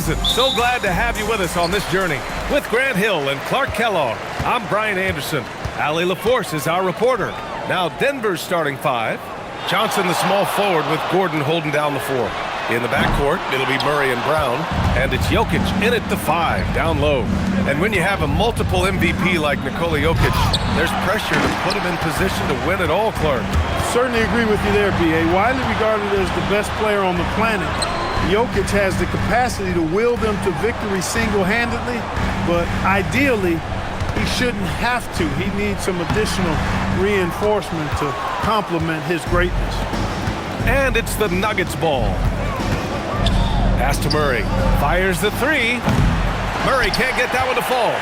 season. So glad to have you with us on this journey. With Grant Hill and Clark Kellogg, I'm Brian Anderson. Allie LaForce is our reporter. Now Denver's starting five. Johnson, the small forward, with Gordon holding down the four. In the backcourt, it'll be Murray and Brown. And it's Jokic in at the five, down low. And when you have a multiple MVP like Nikola Jokic, there's pressure to put him in position to win it all, Clark. Certainly agree with you there, B.A. Widely regarded as the best player on the planet, Jokic has the capacity to will them to victory single-handedly, but ideally, he shouldn't have to. He needs some additional reinforcement to complement his greatness. And it's the Nuggets ball. Pass to Murray. Fires the three. Murray can't get that one to fall.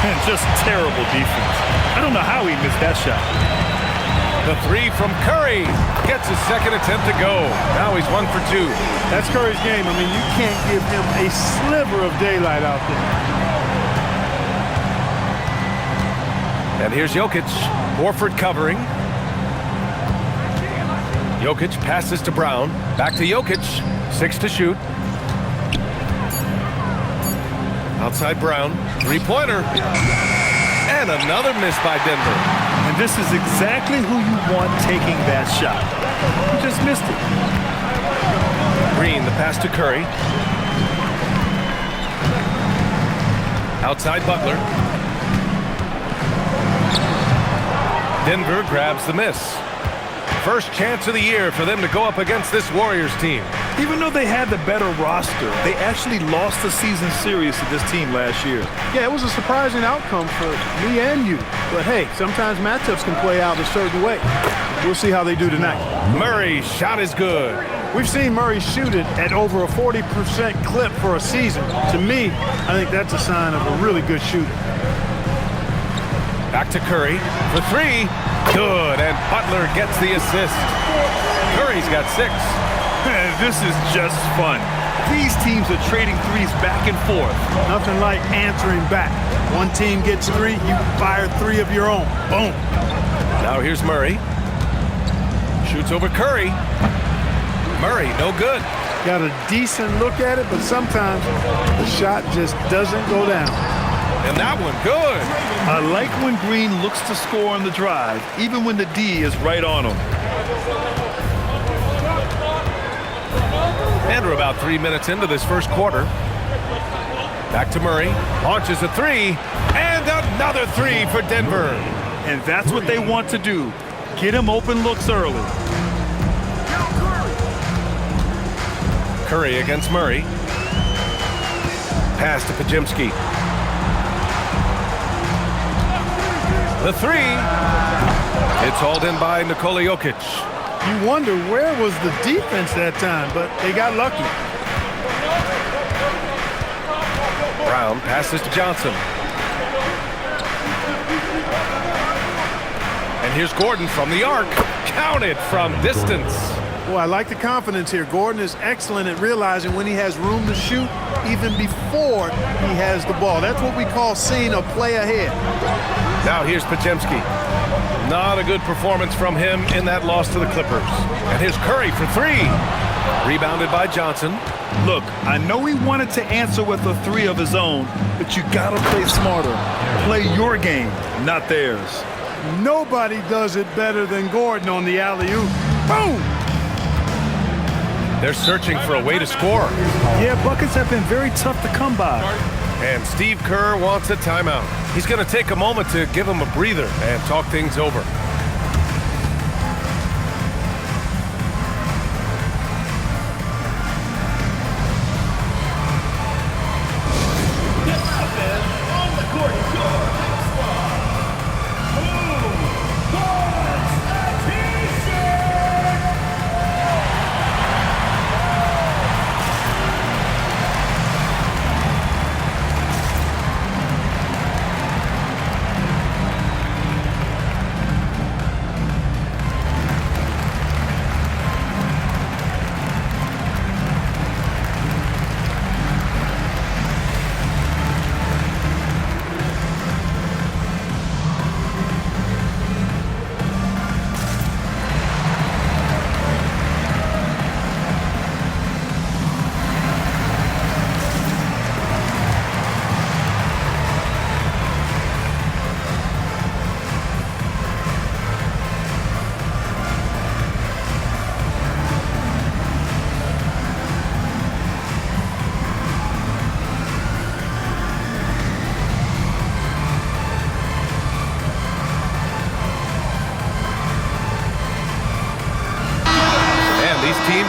And just terrible defense. I don't know how he missed that shot. The three from Curry. Gets his second attempt to go. Now he's 1 for 2. That's Curry's game. I mean, you can't give him a sliver of daylight out there. And here's Jokic. Horford covering. Jokic passes to Brown. Back to Jokic. 6 to shoot. Outside Brown. Three-pointer. And another miss by Denver. And this is exactly who you want taking that shot. He just missed it. Green, the pass to Curry. Outside Butler. Denver grabs the miss. First chance of the year for them to go up against this Warriors team. Even though they had the better roster, they actually lost the season series to this team last year. Yeah, it was a surprising outcome for me and you. But hey, sometimes matchups can play out a certain way. We'll see how they do tonight. Murray's shot is good. We've seen Murray shoot it at over a 40% clip for a season. To me, I think that's a sign of a really good shooter. Back to Curry for three. Good, and Butler gets the assist. Curry's got 6. This is just fun. These teams are trading threes back and forth. Nothing like answering back. One team gets 3, you fire 3 of your own. Boom. Now here's Murray. Shoots over Curry. Murray, no good. Got a decent look at it, but sometimes the shot just doesn't go down. And that one, good. I like when Green looks to score on the drive, even when the D is right on him. And we're about 3 minutes into this first quarter. Back to Murray. Launches a three. And another three for Denver. And that's what they want to do. Get him open looks early. Curry against Murray. Pass to Pajemski. The three. It's hauled in by Nikola Jokic. You wonder where was the defense that time, but they got lucky. Brown passes to Johnson. And here's Gordon from the arc. Counted from distance. Boy, I like the confidence here. Gordon is excellent at realizing when he has room to shoot even before he has the ball. That's what we call seeing a play ahead. Now here's Pajemski. Not a good performance from him in that loss to the Clippers. And here's Curry for three. Rebounded by Johnson. Look, I know he wanted to answer with a 3 of his own, but you gotta play smarter. Play your game, not theirs. Nobody does it better than Gordon on the alley-oop. Boom! They're searching for a way to score. Yeah, buckets have been very tough to come by. And Steve Kerr wants a timeout. He's going to take a moment to give him a breather and talk things over.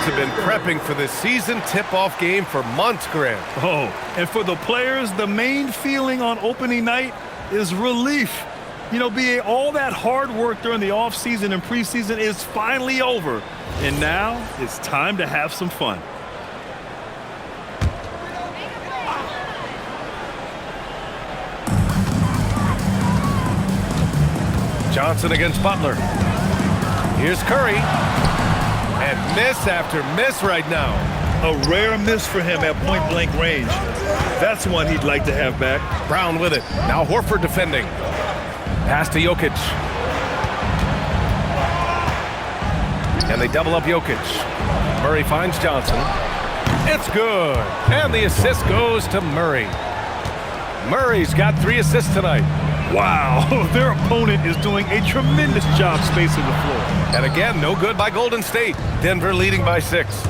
fans have been prepping for this season tip-off game for months, Grant. Oh, and for the players, the main feeling on opening night is relief. You know, BA, all that hard work during the offseason and preseason is finally over. And now it's time to have some fun. Johnson against Butler. Here's Curry. And miss after miss right now. A rare miss for him at point-blank range. That's one he'd like to have back. Brown with it. Now Horford defending. Pass to Jokic. And they double up Jokic. Murray finds Johnson. It's good. And the assist goes to Murray. Murray's got 3 assists tonight. Wow, their opponent is doing a tremendous job spacing the floor. And again, no good by Golden State. Denver leading by 6.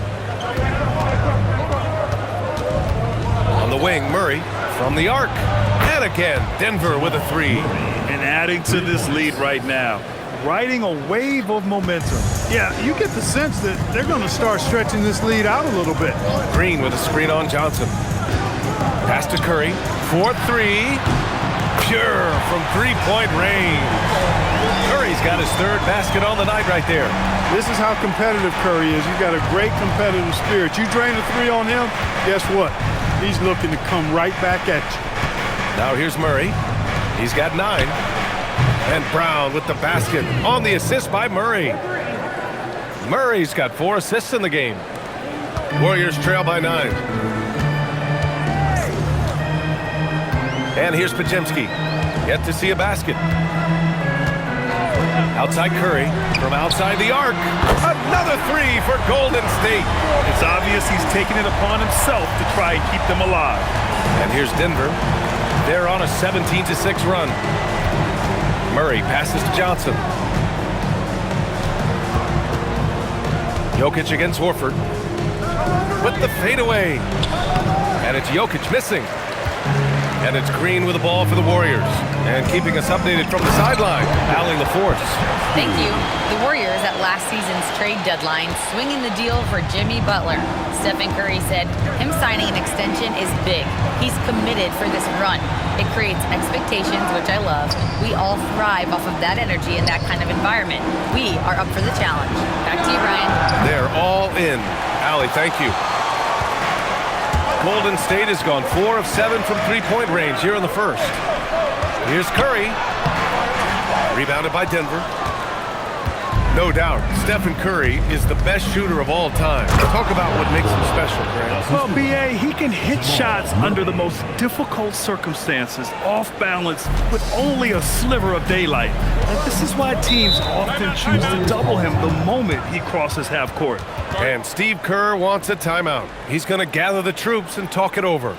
On the wing, Murray from the arc. And again, Denver with a 3. And adding to this lead right now, riding a wave of momentum. Yeah, you get the sense that they're going to start stretching this lead out a little bit. Green with a screen on Johnson. Pass to Curry. 4-3. Pure from 3-point range. Curry's got his 3rd basket on the night right there. This is how competitive Curry is. You've got a great competitive spirit. You drain a 3 on him, guess what? He's looking to come right back at you. Now here's Murray. He's got 9. And Brown with the basket on the assist by Murray. Murray's got 4 assists in the game. Warriors trail by 9. And here's Podziemski. Yet to see a basket. Outside Curry. From outside the arc. Another 3 for Golden State. It's obvious he's taking it upon himself to try and keep them alive. And here's Denver. They're on a 17-6 run. Murray passes to Johnson. Jokic against Horford. With the fadeaway. And it's Jokic missing. And it's Green with the ball for the Warriors. And keeping us updated from the sideline, Allie LaForce. Thank you. The Warriors at last season's trade deadline swinging the deal for Jimmy Butler. Stephen Curry said him signing an extension is big. He's committed for this run. It creates expectations, which I love. We all thrive off of that energy and that kind of environment. We are up for the challenge. Back to you, Ryan. They're all in. Allie, thank you. Golden State has gone 4 of 7 from 3-point range here in the first. Here's Curry. Rebounded by Denver. No doubt, Stephen Curry is the best shooter of all time. Talk about what makes him special, Grant. Well, BA, he can hit shots under the most difficult circumstances, off balance, with only a sliver of daylight. And this is why teams often choose to double him the moment he crosses half court. And Steve Kerr wants a timeout. He's going to gather the troops and talk it over.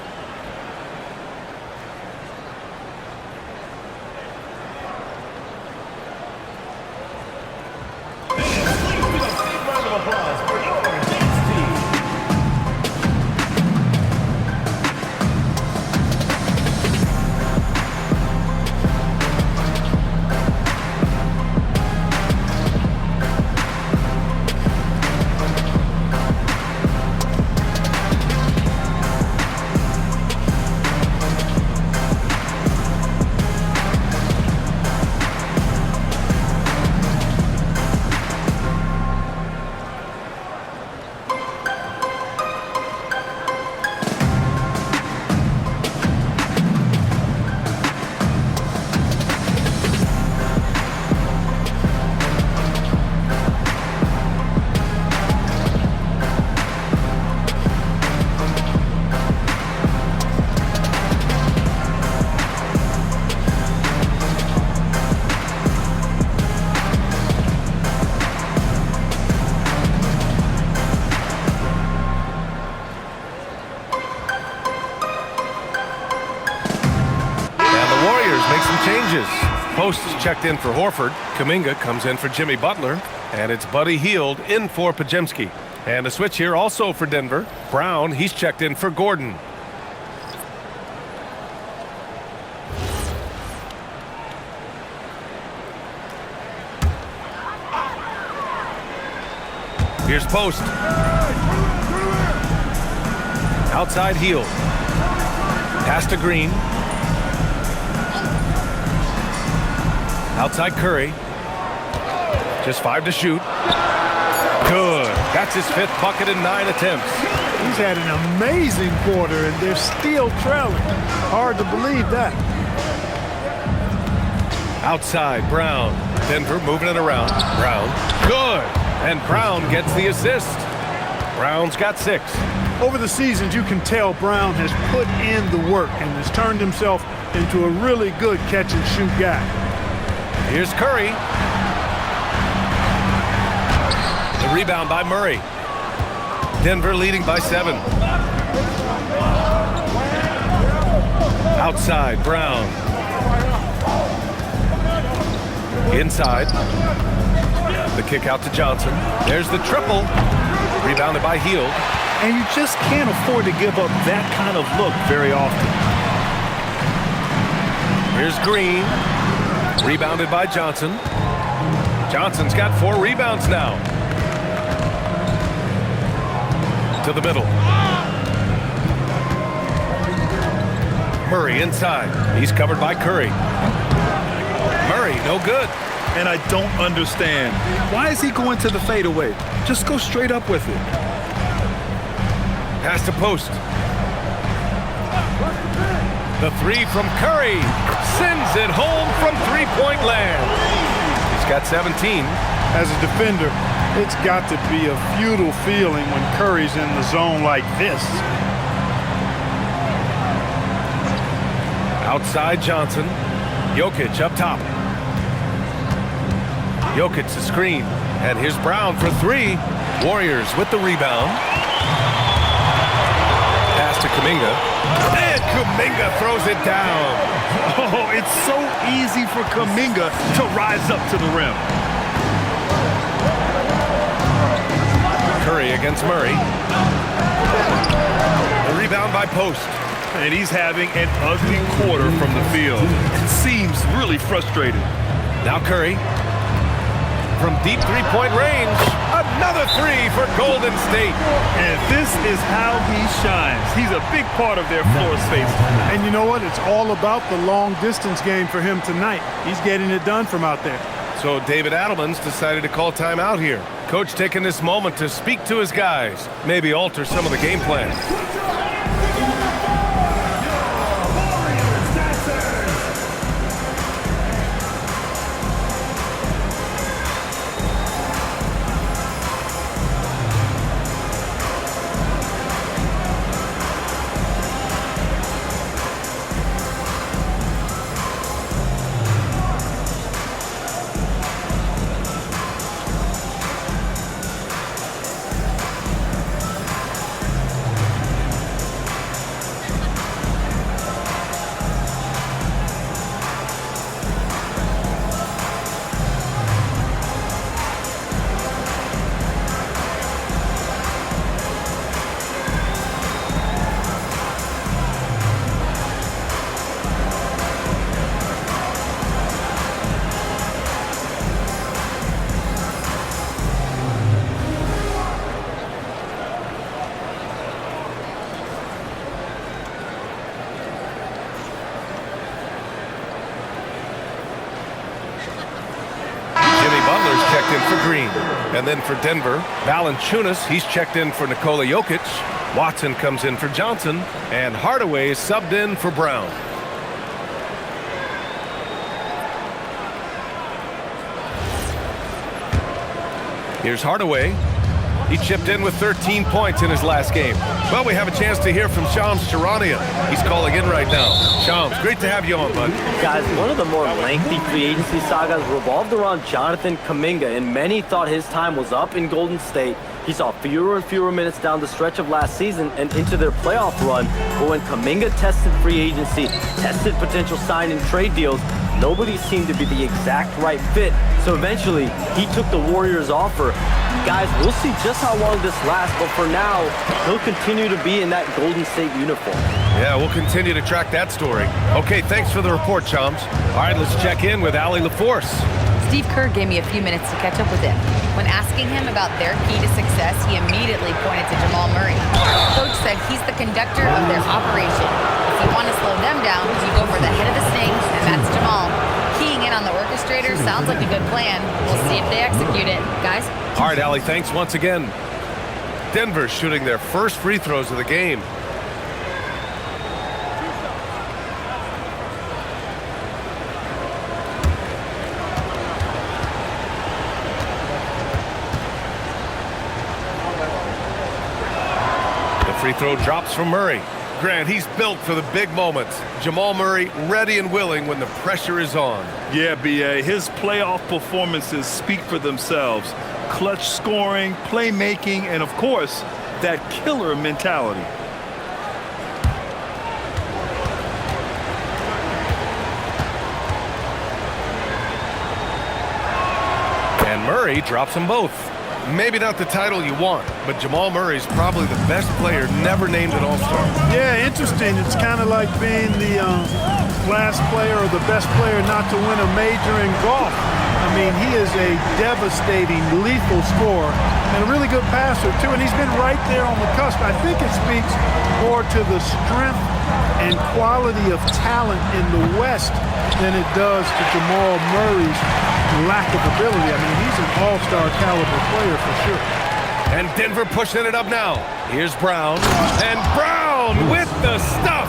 Posts checked in for Horford. Kuminga comes in for Jimmy Butler. And it's Buddy Hield in for Podziemski. And a switch here also for Denver. Brown, he's checked in for Gordon. Here's Post. Outside Hield. Pass to Green. Outside Curry. Just 5 to shoot. Good. That's his 5th bucket in 9 attempts. He's had an amazing quarter, and they're still trailing. Hard to believe that. Outside, Brown. Denver moving it around. Brown. Good. And Brown gets the assist. Brown's got 6. Over the seasons, you can tell Brown has put in the work and has turned himself into a really good catch-and-shoot guy. Here's Curry. The rebound by Murray. Denver leading by 7. Outside, Brown. Inside. The kick out to Johnson. There's the triple. Rebounded by Hield. And you just can't afford to give up that kind of look very often. Here's Green. Rebounded by Johnson. Johnson's got 4 rebounds now. To the middle. Murray inside. He's covered by Curry. Murray, no good. And I don't understand. Why is he going to the fadeaway? Just go straight up with it. Pass to post. The 3 from Curry. Sends it home from 3-point land. He's got 17. As a defender, it's got to be a futile feeling when Curry's in the zone like this. Outside Johnson. Jokic up top. Jokic the screen. And here's Brown for 3. Warriors with the rebound. Pass to Kuminga. And Kuminga throws it down. Oh, it's so easy for Kuminga to rise up to the rim. Curry against Murray. The rebound by Post. And he's having an ugly quarter from the field. It seems really frustrated. Now Curry. From deep 3-point range. Another 3 for Golden State. And this is how he shines. He's a big part of their floor space. And you know what? It's all about the long-distance game for him tonight. He's getting it done from out there. So David Adelman's decided to call timeout here. Coach taking this moment to speak to his guys. Maybe alter some of the game plan. Checked in for Green. And then for Denver, Valanciunas, he's checked in for Nikola Jokic. Watson comes in for Johnson. And Hardaway is subbed in for Brown. Here's Hardaway. He chipped in with 13 points in his last game. Well, we have a chance to hear from Shams Charania. He's calling in right now. Shams, great to have you on, bud. Guys, one of the more lengthy free agency sagas revolved around Jonathan Kuminga, and many thought his time was up in Golden State. He saw fewer and fewer minutes down the stretch of last season and into their playoff run. But when Kuminga tested free agency, tested potential sign and trade deals, nobody seemed to be the exact right fit. So eventually, he took the Warriors' offer. Guys, we'll see just how long this lasts, but for now, he'll continue to be in that Golden State uniform. Yeah, we'll continue to track that story. Okay, thanks for the report, Chums. All right, let's check in with Allie LaForce. Steve Kerr gave me a few minutes to catch up with him. When asking him about their key to success, he immediately pointed to Jamal Murray. Coach said he's the conductor of their operation. If you want to slow them down, you go for the head of the snake, and that's Jamal. Keying in on the orchestrator sounds like a good plan. We'll see if they execute it. Guys? All right, Allie, thanks once again. Denver shooting their first free throws of the game. The free throw drops from Murray. Grant, he's built for the big moments. Jamal Murray ready and willing when the pressure is on. Yeah, B.A., his playoff performances speak for themselves. Clutch scoring, playmaking, and of course, that killer mentality. And Murray drops them both. Maybe not the title you want, but Jamal Murray's probably the best player never named an All-Star. Yeah, interesting. It's kind of like being the last player or the best player not to win a major in golf. I mean, he is a devastating, lethal scorer and a really good passer, too. And he's been right there on the cusp. I think it speaks more to the strength and quality of talent in the West than it does to Jamal Murray's lack of ability. I mean, he's an all-star caliber player for sure. And Denver pushing it up now. Here's Brown. And Brown with the stuff.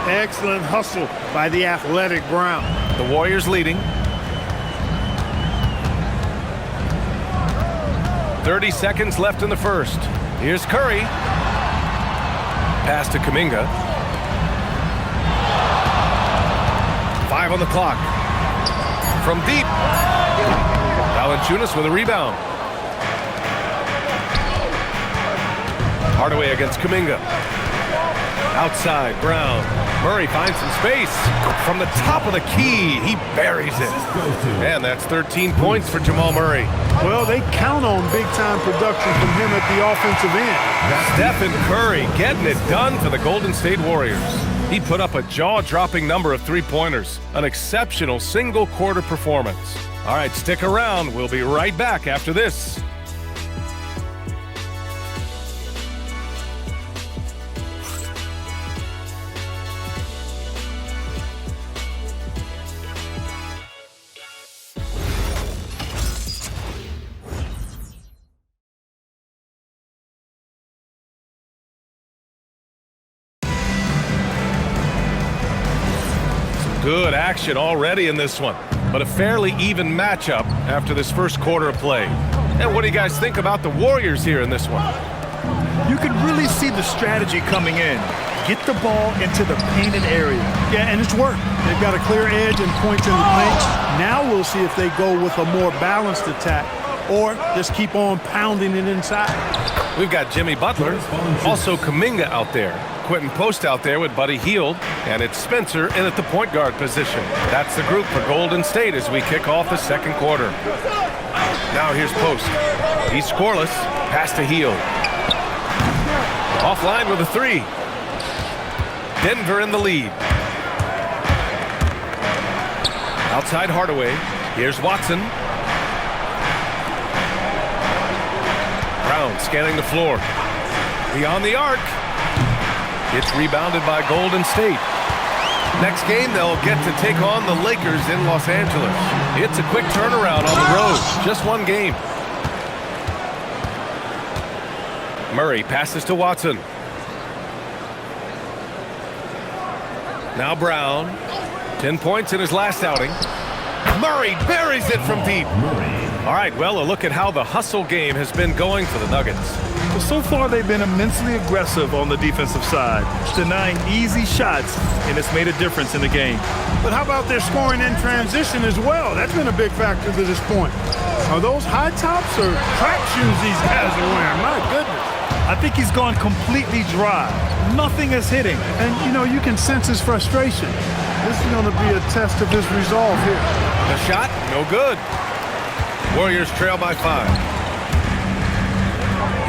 Excellent hustle by the athletic Brown. The Warriors leading. 30 seconds left in the first. Here's Curry. Pass to Kuminga. 5 on the clock. From deep. Valanciunas with a rebound. Hardaway against Kuminga. Outside, Brown. Murray finds some space. From the top of the key, he buries it. And that's 13 points for Jamal Murray. Well, they count on big-time production from him at the offensive end. Stephen Curry getting it done for the Golden State Warriors. He put up a jaw-dropping number of three-pointers. An exceptional single-quarter performance. All right, stick around. We'll be right back after this. Good action already in this one, but a fairly even matchup after this first quarter of play. And what do you guys think about the Warriors here in this one? You can really see the strategy coming in. Get the ball into the painted area. Yeah, and it's worked. They've got a clear edge and points in the paint. Now we'll see if they go with a more balanced attack or just keep on pounding it inside. We've got Jimmy Butler, also Kuminga out there. Quentin Post out there with Buddy Hield, and it's Spencer in at the point guard position. That's the group for Golden State as we kick off the second quarter. Now here's Post. He's scoreless. Pass to Hield. Offline with a three. Denver in the lead. Outside Hardaway. Here's Watson. Brown scanning the floor. Beyond the arc. It's rebounded by Golden State. Next game, they'll get to take on the Lakers in Los Angeles. It's a quick turnaround on the road. Just one game. Murray passes to Watson. Now Brown. 10 points in his last outing. Murray buries it from deep. All right, well, a look at how the hustle game has been going for the Nuggets. Well, so far, they've been immensely aggressive on the defensive side, denying easy shots, and it's made a difference in the game. But how about their scoring in transition as well? That's been a big factor to this point. Are those high tops or track shoes these guys are wearing? My goodness. I think he's gone completely dry. Nothing is hitting. And, you know, you can sense his frustration. This is going to be a test of his resolve here. The shot, no good. Warriors trail by 5.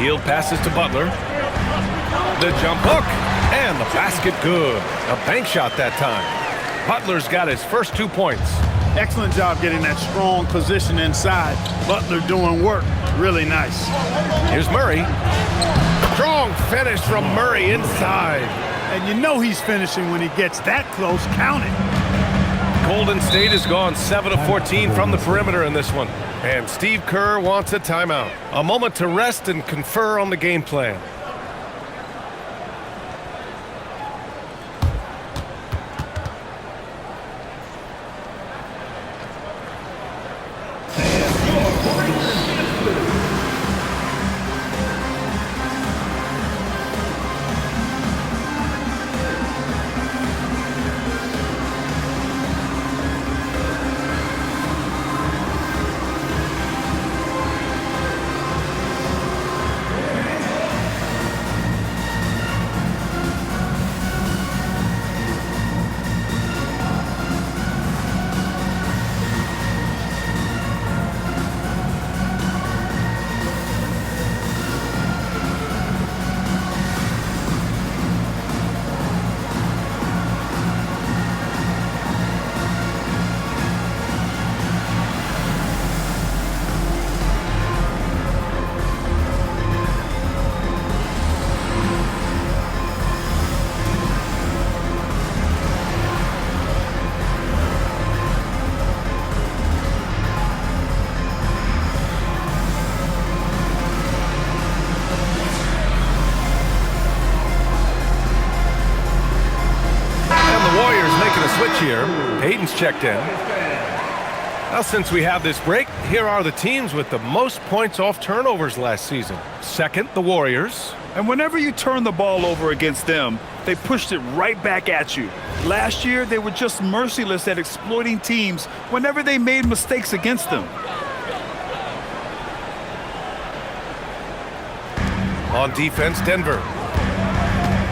Hield passes to Butler. The jump hook. And the basket good. A bank shot that time. Butler's got his first 2 points. Excellent job getting that strong position inside. Butler doing work. Really nice. Here's Murray. Strong finish from Murray inside. And you know he's finishing when he gets that close. Count it. Golden State has gone 7 of 14 from the perimeter in this one. And Steve Kerr wants a timeout. A moment to rest and confer on the game plan. Switch here. Payton's checked in. Now, since we have this break, here are the teams with the most points off turnovers last season. Second, the Warriors. And whenever you turn the ball over against them, they pushed it right back at you. Last year, they were just merciless at exploiting teams whenever they made mistakes against them. On defense, Denver.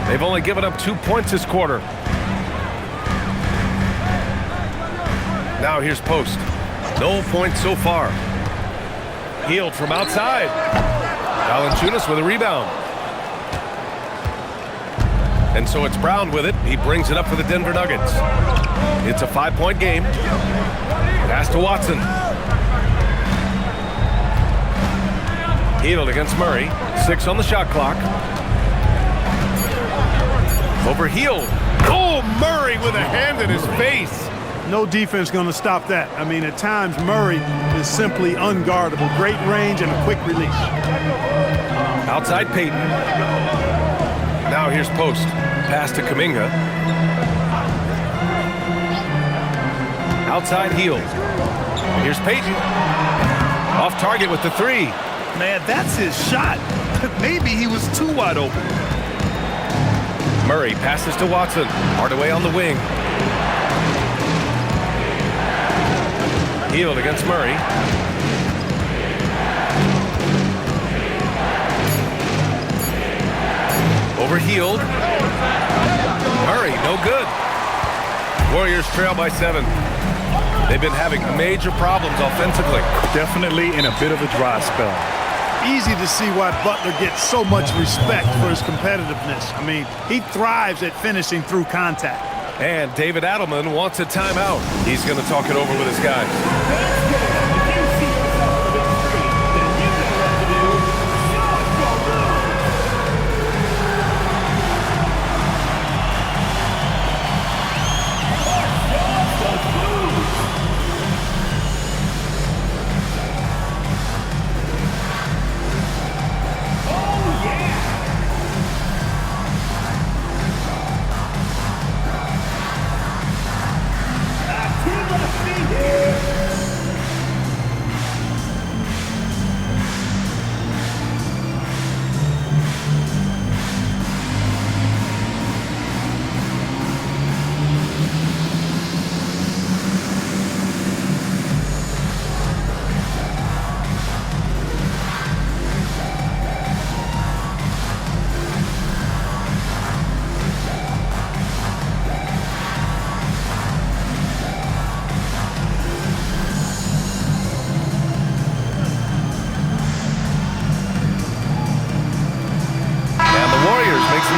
They've only given up 2 points this quarter. Now here's Post. No points so far. Healed from outside. Valanciunas with a rebound. And so it's Brown with it. He brings it up for the Denver Nuggets. It's a 5-point game. Pass to Watson. Healed against Murray. 6 on the shot clock. Over Healed. Oh, Murray with a hand in his face. No defense going to stop that. I mean, at times, Murray is simply unguardable. Great range and a quick release. Outside Payton. Now here's Post. Pass to Kuminga. Outside Hield. Here's Payton. Off target with the 3. Man, that's his shot. Maybe he was too wide open. Murray passes to Watson. Hardaway on the wing. Hield against Murray. Over Hield. Murray, no good. Warriors trail by 7. They've been having major problems offensively. Definitely in a bit of a dry spell. Easy to see why Butler gets so much respect for his competitiveness. I mean, he thrives at finishing through contact. And David Adelman wants a timeout. He's going to talk it over with his guys.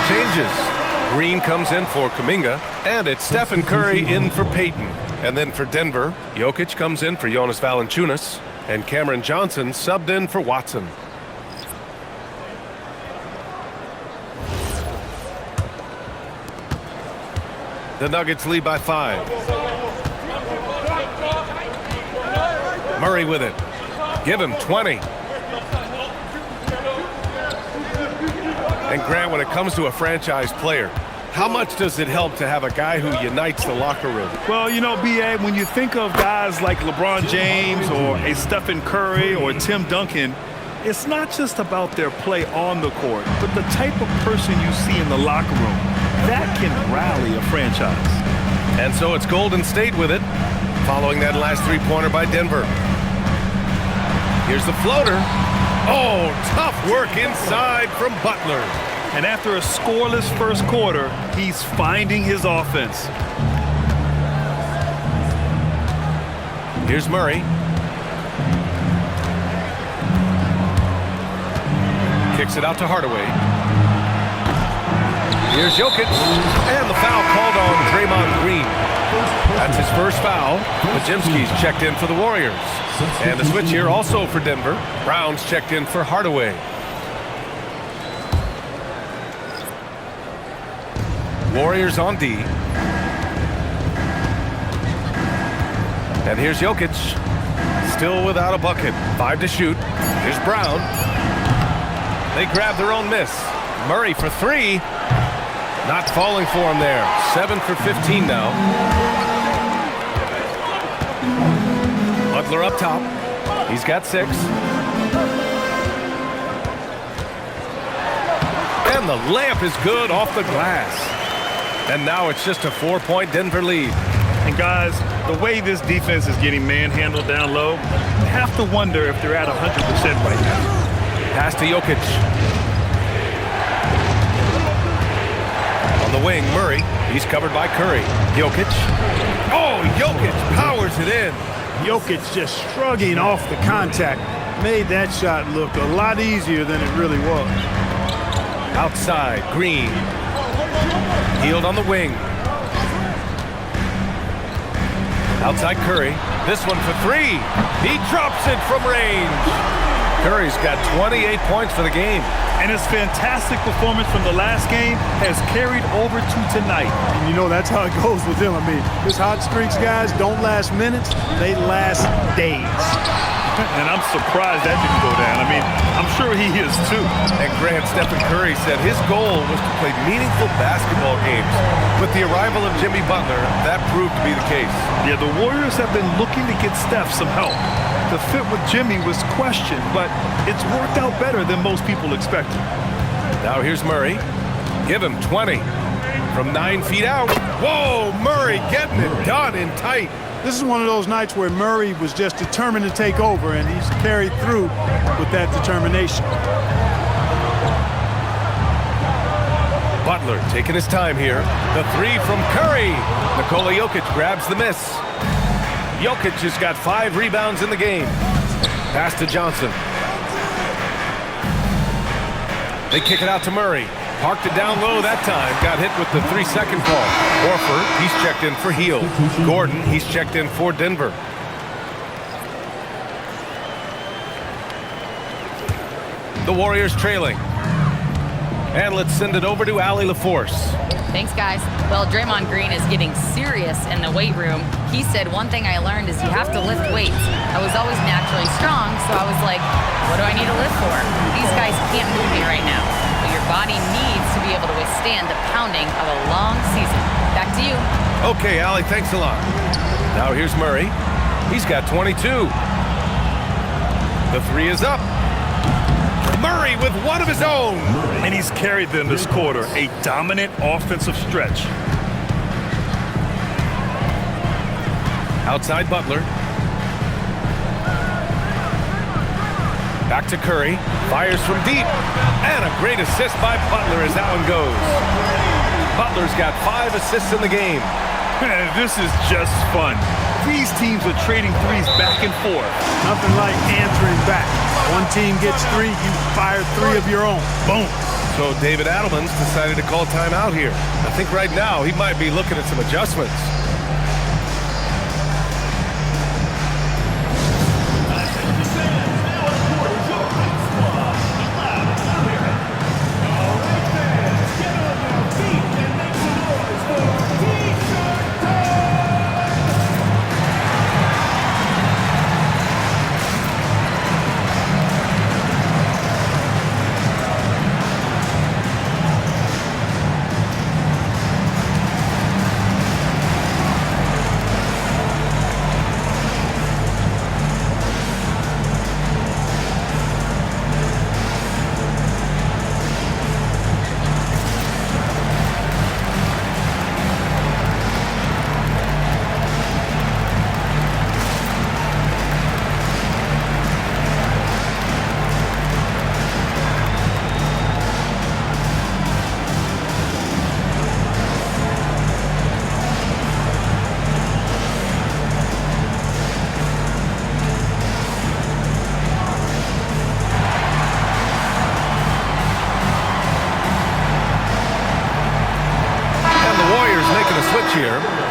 Changes. Green comes in for Kuminga, and it's Stephen Curry in for Payton. And then for Denver, Jokic comes in for Jonas Valanciunas, and Cameron Johnson subbed in for Watson. The Nuggets lead by 5. Murray with it. Give him 20. And Grant, when it comes to a franchise player, how much does it help to have a guy who unites the locker room? Well, you know, B.A., when you think of guys like LeBron James or a Stephen Curry or Tim Duncan, it's not just about their play on the court, but the type of person you see in the locker room. That can rally a franchise. And so it's Golden State with it, following that last three-pointer by Denver. Here's the floater. Oh, tough work inside from Butler. And after a scoreless first quarter, he's finding his offense. Here's Murray. Kicks it out to Hardaway. Here's Jokic. And the foul called on Draymond Green. That's his first foul. Majimski's checked in for the Warriors. And the switch here also for Denver. Brown's checked in for Hardaway. Warriors on D. And here's Jokic. Still without a bucket. 5 to shoot. Here's Brown. They grab their own miss. Murray for 3. Not falling for him there. 7 for 15 now. Butler up top. He's got 6. And the layup is good off the glass. And now it's just a 4-point Denver lead. And guys, the way this defense is getting manhandled down low, you have to wonder if they're at 100% right now. Pass to Jokic. On the wing, Murray. He's covered by Curry. Jokic. Oh, Jokic powers it in. Jokic just shrugging off the contact. Made that shot look a lot easier than it really was. Outside, Green. Healed on the wing. Outside Curry. This one for 3. He drops it from range. Curry's got 28 points for the game. And his fantastic performance from the last game has carried over to tonight. And you know, that's how it goes with him. I mean, his hot streaks, guys, don't last minutes. They last days. And I'm surprised that didn't go down. I mean, I'm sure he is too. And Grant, Stephen Curry said his goal was to play meaningful basketball games. With the arrival of Jimmy Butler, that proved to be the case. Yeah, the Warriors have been looking to get Steph some help. The fit with Jimmy was questioned, but it's worked out better than most people expected. Now here's Murray. Give him 20. From 9 feet out. Whoa, Murray getting it done in tight. This is one of those nights where Murray was just determined to take over, and he's carried through with that determination. Butler taking his time here. The 3 from Curry. Nikola Jokic grabs the miss. Jokic has got 5 rebounds in the game. Pass to Johnson. They kick it out to Murray. Parked it down low that time. Got hit with the 3-second call. Horford, he's checked in for Hield. Gordon, he's checked in for Denver. The Warriors trailing. And let's send it over to Allie LaForce. Thanks, guys. Well, Draymond Green is getting serious in the weight room. He said, one thing I learned is you have to lift weights. I was always naturally strong, so I was like, what do I need to lift for? These guys can't move me right now. But your body needs to be able to withstand the pounding of a long season. Back to you. Okay, Allie, thanks a lot. Now here's Murray. He's got 22. The 3 is up. Murray with one of his own. And he's carried them this quarter. A dominant offensive stretch. Outside Butler. Back to Curry. Fires from deep. And a great assist by Butler as that one goes. Butler's got 5 assists in the game. This is just fun. These teams are trading threes back and forth. Nothing like answering back. One team gets 3, you fire 3 of your own. Boom. So David Adelman's decided to call timeout here. I think right now he might be looking at some adjustments.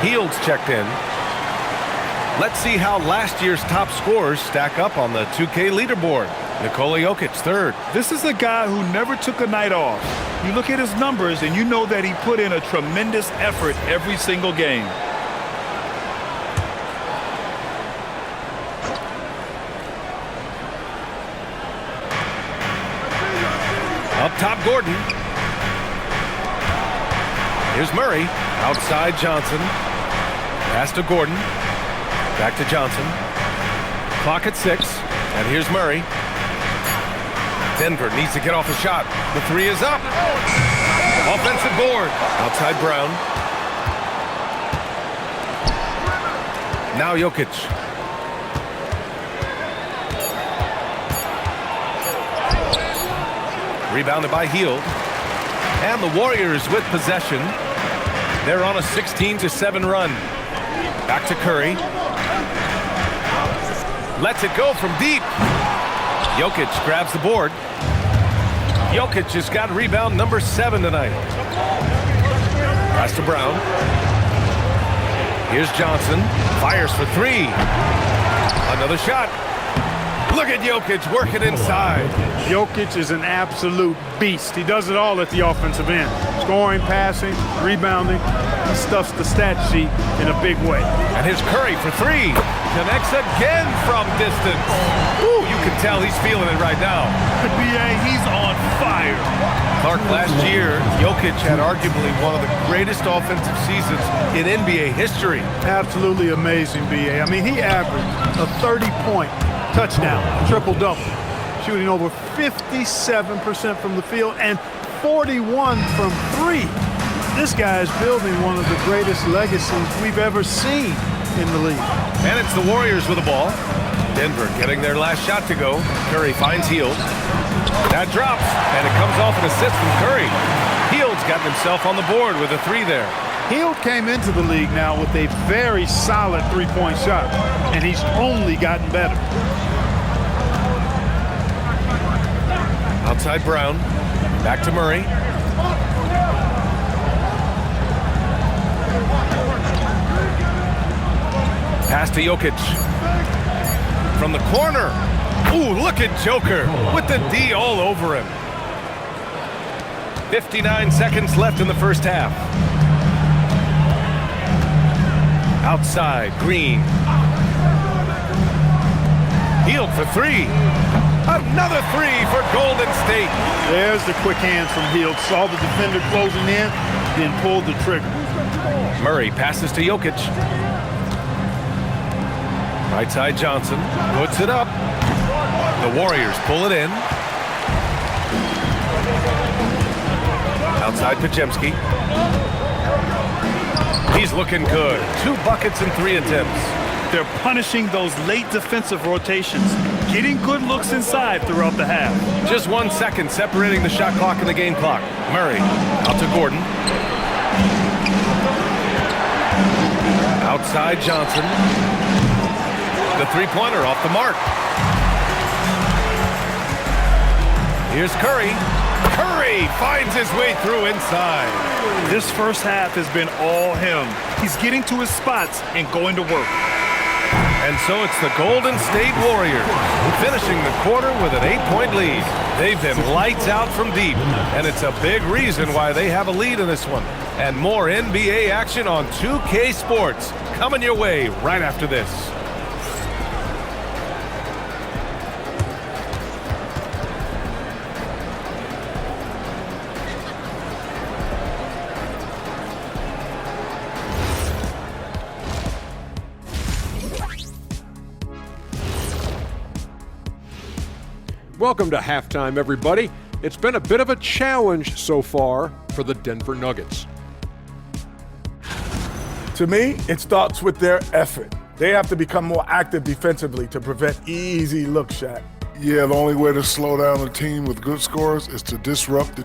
Hield's checked in. Let's see how last year's top scorers stack up on the 2K leaderboard. Nikola Jokic, third. This is a guy who never took a night off. You look at his numbers and you know that he put in a tremendous effort every single game. Up top, Gordon. Here's Murray. Outside, Johnson. Pass to Gordon. Back to Johnson. Clock at 6. And here's Murray. Denver needs to get off a shot. The three is up. Offensive board. Outside Brown. Now Jokic. Rebounded by Hield. And the Warriors with possession. They're on a 16-7 run. Back to Curry. Lets it go from deep. Jokic grabs the board. Jokic has got rebound number 7 tonight. Pass to Brown. Here's Johnson. Fires for 3. Another shot. Look at Jokic working inside. Jokic is an absolute beast. He does it all at the offensive end. Scoring, passing, rebounding. He stuffs the stat sheet in a big way. And here's Curry for 3. Connects again from distance. Ooh, you can tell he's feeling it right now. BA, he's on fire. Clark, last year, Jokic had arguably one of the greatest offensive seasons in NBA history. Absolutely amazing, BA. I mean, he averaged a 30-point touchdown, triple-double, shooting over 57% from the field and 41 from 3. This guy is building one of the greatest legacies we've ever seen in the league. And it's the Warriors with the ball. Denver getting their last shot to go. Curry finds Hield. That drops, and it comes off an assist from Curry. Hield's gotten himself on the board with a 3 there. Hield came into the league now with a very solid three-point shot, and he's only gotten better. Outside Brown. Back to Murray. Pass to Jokic. From the corner. Ooh, look at Joker with the D all over him. 59 seconds left in the first half. Outside, Green. Hield for 3. Another 3 for Golden State. There's the quick hands from Hield. Saw the defender closing in, then pulled the trigger. Murray passes to Jokic. Right side Johnson puts it up. The Warriors pull it in. Outside Podziemski. He's looking good. 2 buckets and 3 attempts. They're punishing those late defensive rotations, getting good looks inside throughout the half. Just 1 second separating the shot clock and the game clock. Murray out to Gordon. Outside Johnson. The three-pointer off the mark. Here's Curry. Curry finds his way through inside. This first half has been all him. He's getting to his spots and going to work. And so it's the Golden State Warriors finishing the quarter with an 8-point lead. They've been lights out from deep, and it's a big reason why they have a lead in this one. And more NBA action on 2K Sports coming your way right after this. Welcome to halftime, everybody. It's been a bit of a challenge so far for the Denver Nuggets. To me, it starts with their effort. They have to become more active defensively to prevent easy look shot. Yeah, the only way to slow down a team with good scores is to disrupt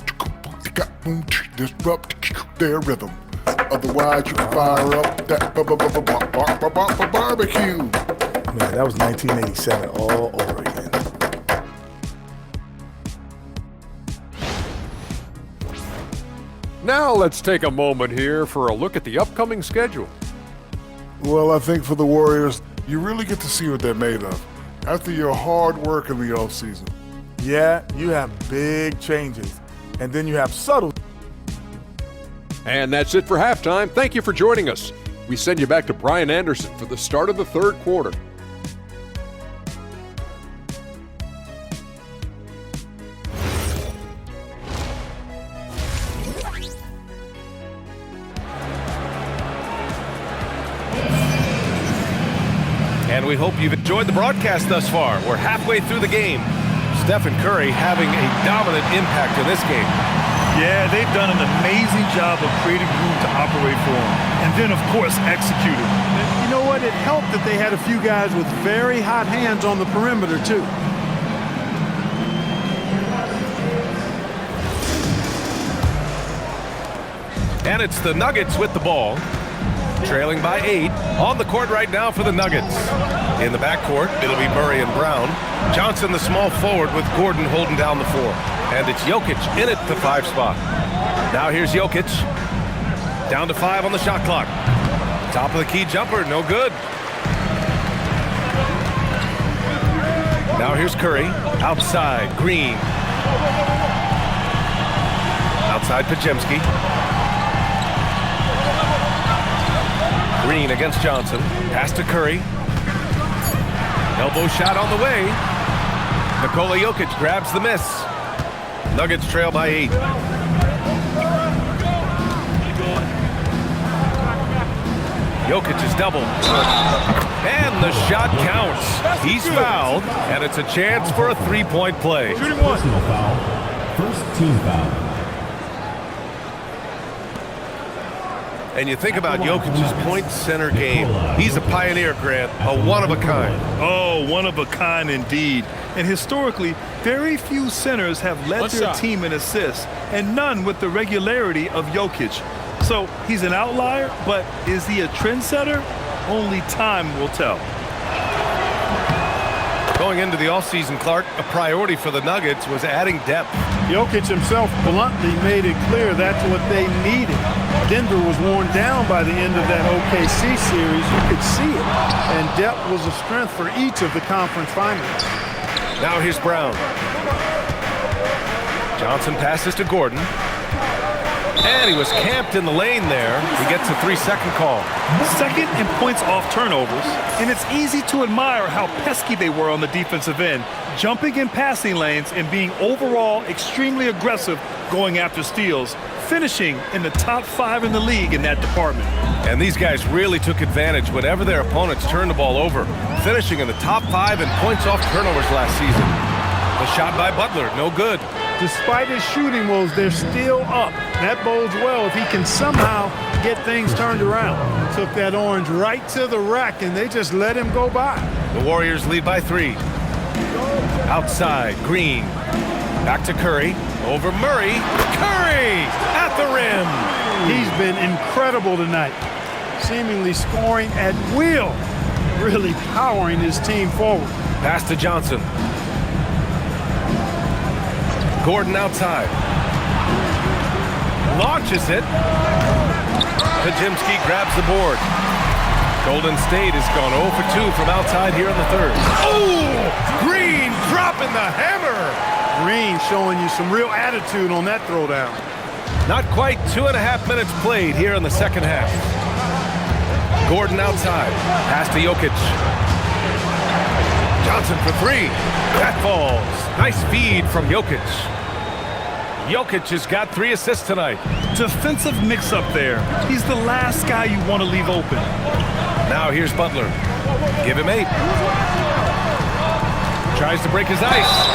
their rhythm. Otherwise, you can fire up that barbecue. Man, that was 1987 all over again. Now let's take a moment here for a look at the upcoming schedule. Well, I think for the Warriors, you really get to see what they're made of after your hard work in the offseason. Yeah, you have big changes, and then you have subtle. And that's it for halftime. Thank you for joining us. We send you back to Brian Anderson for the start of the third quarter. And we hope you've enjoyed the broadcast thus far. We're halfway through the game. Stephen Curry having a dominant impact in this game. Yeah, they've done an amazing job of creating room to operate for him. And then, of course, executing. You know what? It helped that they had a few guys with very hot hands on the perimeter, too. And it's the Nuggets with the ball. Trailing by 8. On the court right now for the Nuggets. In the backcourt, it'll be Murray and Brown. Johnson, the small forward, with Gordon holding down the 4. And it's Jokic in at the 5 spot. Now here's Jokic. Down to 5 on the shot clock. Top of the key jumper, no good. Now here's Curry. Outside, Green. Outside, Pajemski. Green against Johnson. Pass to Curry. Elbow shot on the way. Nikola Jokic grabs the miss. Nuggets trail by 8. Jokic is doubled. And the shot counts. He's fouled, and it's a chance for a three-point play. Personal foul. First team foul. And you think about Jokic's point center game. He's a pioneer, Grant, a one-of-a-kind. Oh, one of a kind indeed. And historically, very few centers have led their team in assists, and none with the regularity of Jokic. So he's an outlier, but is he a trendsetter? Only time will tell. Going into the offseason, Clark, a priority for the Nuggets was adding depth. Jokic himself bluntly made it clear that's what they needed. Denver was worn down by the end of that OKC series. You could see it. And depth was a strength for each of the conference finals. Now here's Brown. Johnson passes to Gordon. And he was camped in the lane there. He gets a 3-second call. Second in points off turnovers, and it's easy to admire how pesky they were on the defensive end, jumping in passing lanes and being overall extremely aggressive going after steals, finishing in the top 5 in the league in that department. And these guys really took advantage whenever their opponents turned the ball over, finishing in the top 5 in points off turnovers last season. The shot by Butler, no good. Despite his shooting woes, they're still up. That bodes well if he can somehow get things turned around. Took that orange right to the rack, and they just let him go by. The Warriors lead by 3. Outside, Green. Back to Curry. Over Murray. Curry at the rim. He's been incredible tonight, seemingly scoring at will, really powering his team forward. Pass to Johnson. Gordon outside. Launches it. Pajemski grabs the board. Golden State has gone 0 for 2 from outside here in the third. Oh! Green dropping the hammer. Green showing you some real attitude on that throwdown. Not quite 2.5 minutes played here in the second half. Gordon outside. Pass to Jokic. Johnson for 3. That falls. Nice feed from Jokic. Jokic has got 3 assists tonight. Defensive mix-up there. He's the last guy you want to leave open. Now here's Butler. Give him 8. Tries to break his ice.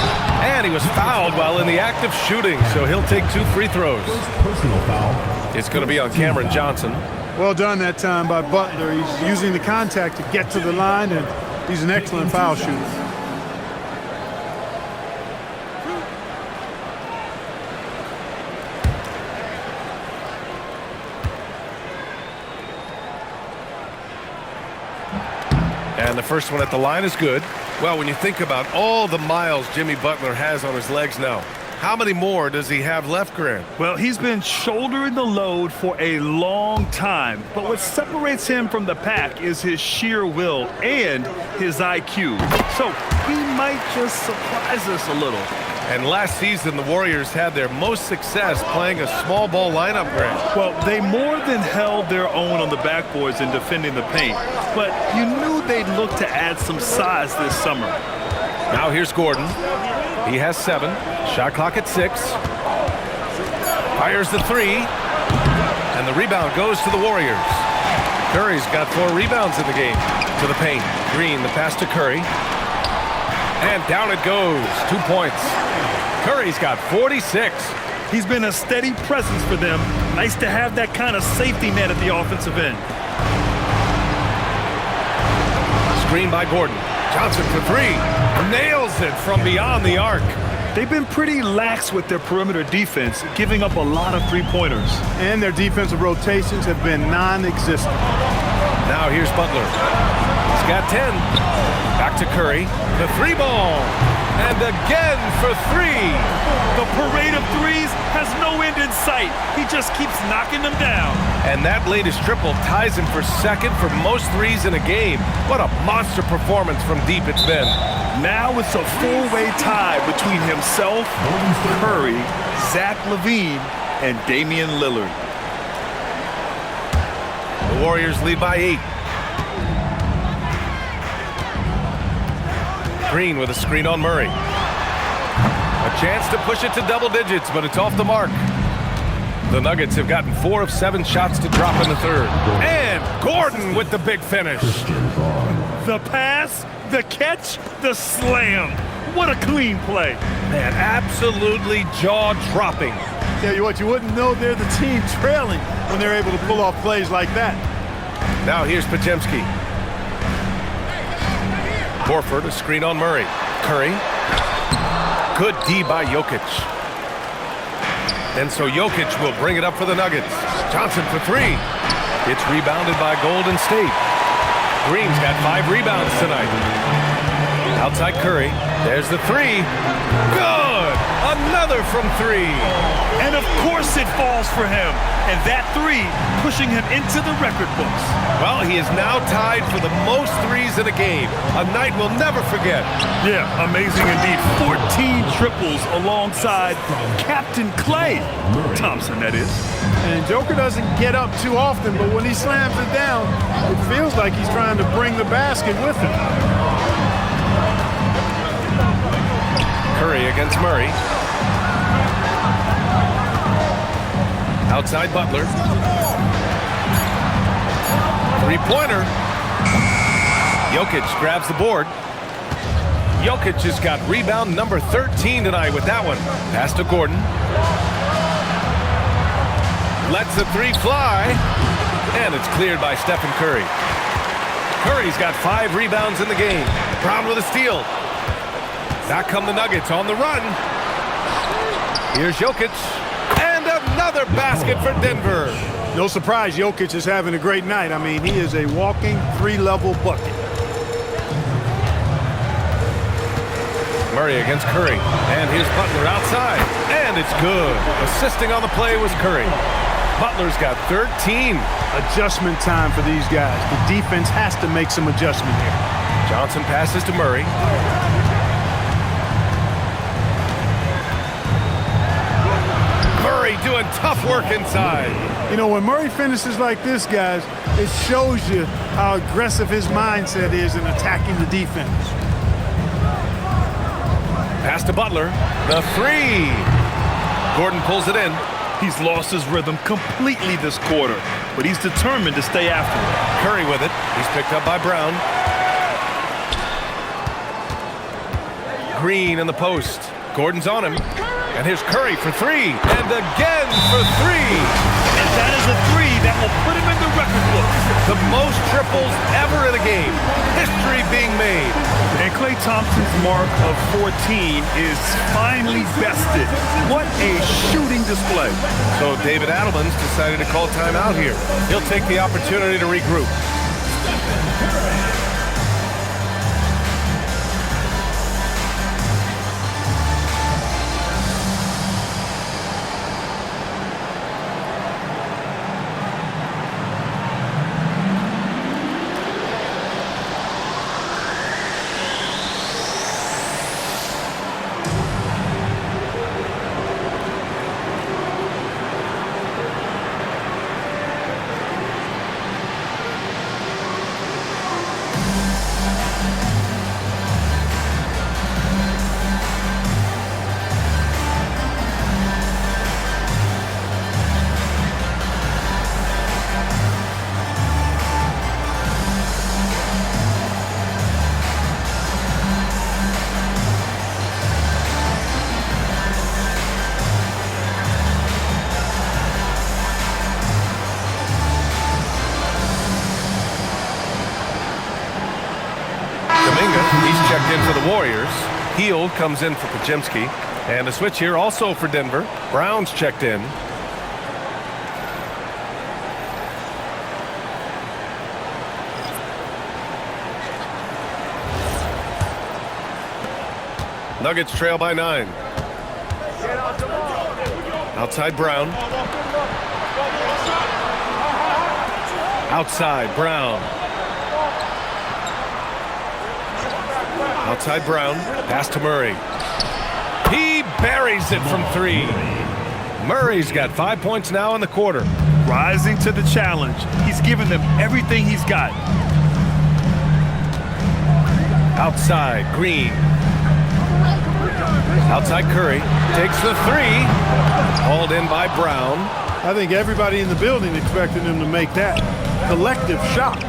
And he was fouled while in the act of shooting, so he'll take 2 free throws. Personal foul. It's going to be on Cameron Johnson. Well done that time by Butler. He's using the contact to get to the line, and he's an excellent foul shooter. And the first one at the line is good. Well, when you think about all the miles Jimmy Butler has on his legs now, How many more does he have left, Grant? Well, he's been shouldering the load for a long time, but what separates him from the pack is his sheer will and his IQ. So he might just surprise us a little. And last season, the Warriors had their most success playing a small ball lineup, Grant. Well, they more than held their own on the backboards in defending the paint, but you knew they'd look to add some size this summer. Now here's Gordon. He has 7. Shot clock at 6. Fires the 3. And the rebound goes to the Warriors. Curry's got 4 rebounds in the game. To the paint. Green, the pass to Curry. And down it goes. 2 points. Curry's got 46. He's been a steady presence for them. Nice to have that kind of safety net at the offensive end. Screen by Gordon. Johnson for 3. Nails it from beyond the arc. They've been pretty lax with their perimeter defense, giving up a lot of three-pointers. And their defensive rotations have been non-existent. Now here's Butler. He's got 10. Back to Curry. The 3 ball. And again for 3. The parade of threes has no end in sight. He just keeps knocking them down. And that latest triple ties him for second for most threes in a game. What a monster performance from deep it's been. Now it's a four-way tie between himself, Curry, Zach LaVine, and Damian Lillard. The Warriors lead by 8. Green with a screen on Murray. A chance to push it to double digits, but it's off the mark. The Nuggets have gotten 4 of 7 shots to drop in the third. And Gordon with the big finish. The pass, the catch, the slam. What a clean play. Man, absolutely jaw-dropping. Tell you what, you wouldn't know they're the team trailing when they're able to pull off plays like that. Now here's Podziemski. Horford, a screen on Murray. Curry. Good D by Jokic. And so Jokic will bring it up for the Nuggets. Johnson for 3. It's rebounded by Golden State. Green's got 5 rebounds tonight. Outside Curry. There's the 3. Good! Another from 3. And of course it falls for him. And that 3 pushing him into the record books. Well, he is now tied for the most threes in a game. A night we'll never forget. Yeah, amazing indeed. 14 triples alongside Captain Klay Thompson, that is. And Joker doesn't get up too often, but when he slams it down, it feels like he's trying to bring the basket with him. Curry against Murray. Outside Butler. Three-pointer. Jokic grabs the board. Jokic has got rebound number 13 tonight with that one. Pass to Gordon. Lets the 3 fly. And it's cleared by Stephen Curry. Curry's got 5 rebounds in the game. Brown with a steal. Back come the Nuggets on the run. Here's Jokic. And another basket for Denver. No surprise, Jokic is having a great night. I mean, he is a walking 3-level bucket. Murray against Curry. And here's Butler outside. And it's good. Assisting on the play was Curry. Butler's got 13. Adjustment time for these guys. The defense has to make some adjustment here. Johnson passes to Murray. Murray doing tough work inside. You know, when Murray finishes like this, guys, it shows you how aggressive his mindset is in attacking the defense. Pass to Butler. The 3. Gordon pulls it in. He's lost his rhythm completely this quarter, but he's determined to stay after it. Curry with it. He's picked up by Brown. Green in the post. Gordon's on him. And here's Curry for 3. And again for 3. And that is a 3 that will put him in the record books. The most triples ever in a game. History being made. And Klay Thompson's mark of 14 is finally bested. What a shooting display. So David Adelman's decided to call timeout here. He'll take the opportunity to regroup. Kuminga, he's checked in for the Warriors. Hield comes in for Podziemski. And a switch here also for Denver. Brown's checked in. Nuggets trail by 9. Outside Brown. Outside Brown. Outside Brown. Pass to Murray. He buries it from 3. Murray's got 5 points now in the quarter. Rising to the challenge. He's given them everything he's got. Outside Green. Outside Curry. Takes the 3. Hauled in by Brown. I think everybody in the building expected him to make that collective shot.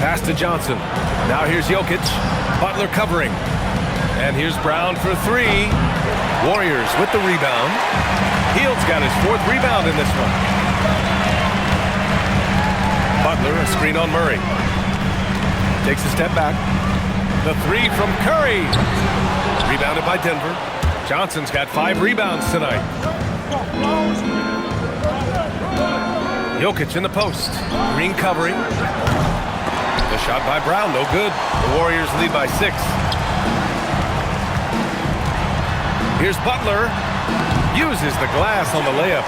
Pass to Johnson. Now here's Jokic. Butler covering. And here's Brown for 3. Warriors with the rebound. Hield's got his 4th rebound in this one. Butler, a screen on Murray. Takes a step back. The 3 from Curry. Rebounded by Denver. Johnson's got 5 rebounds tonight. Jokic in the post. Green covering. The shot by Brown, no good. The Warriors lead by 6. Here's Butler. Uses the glass on the layup.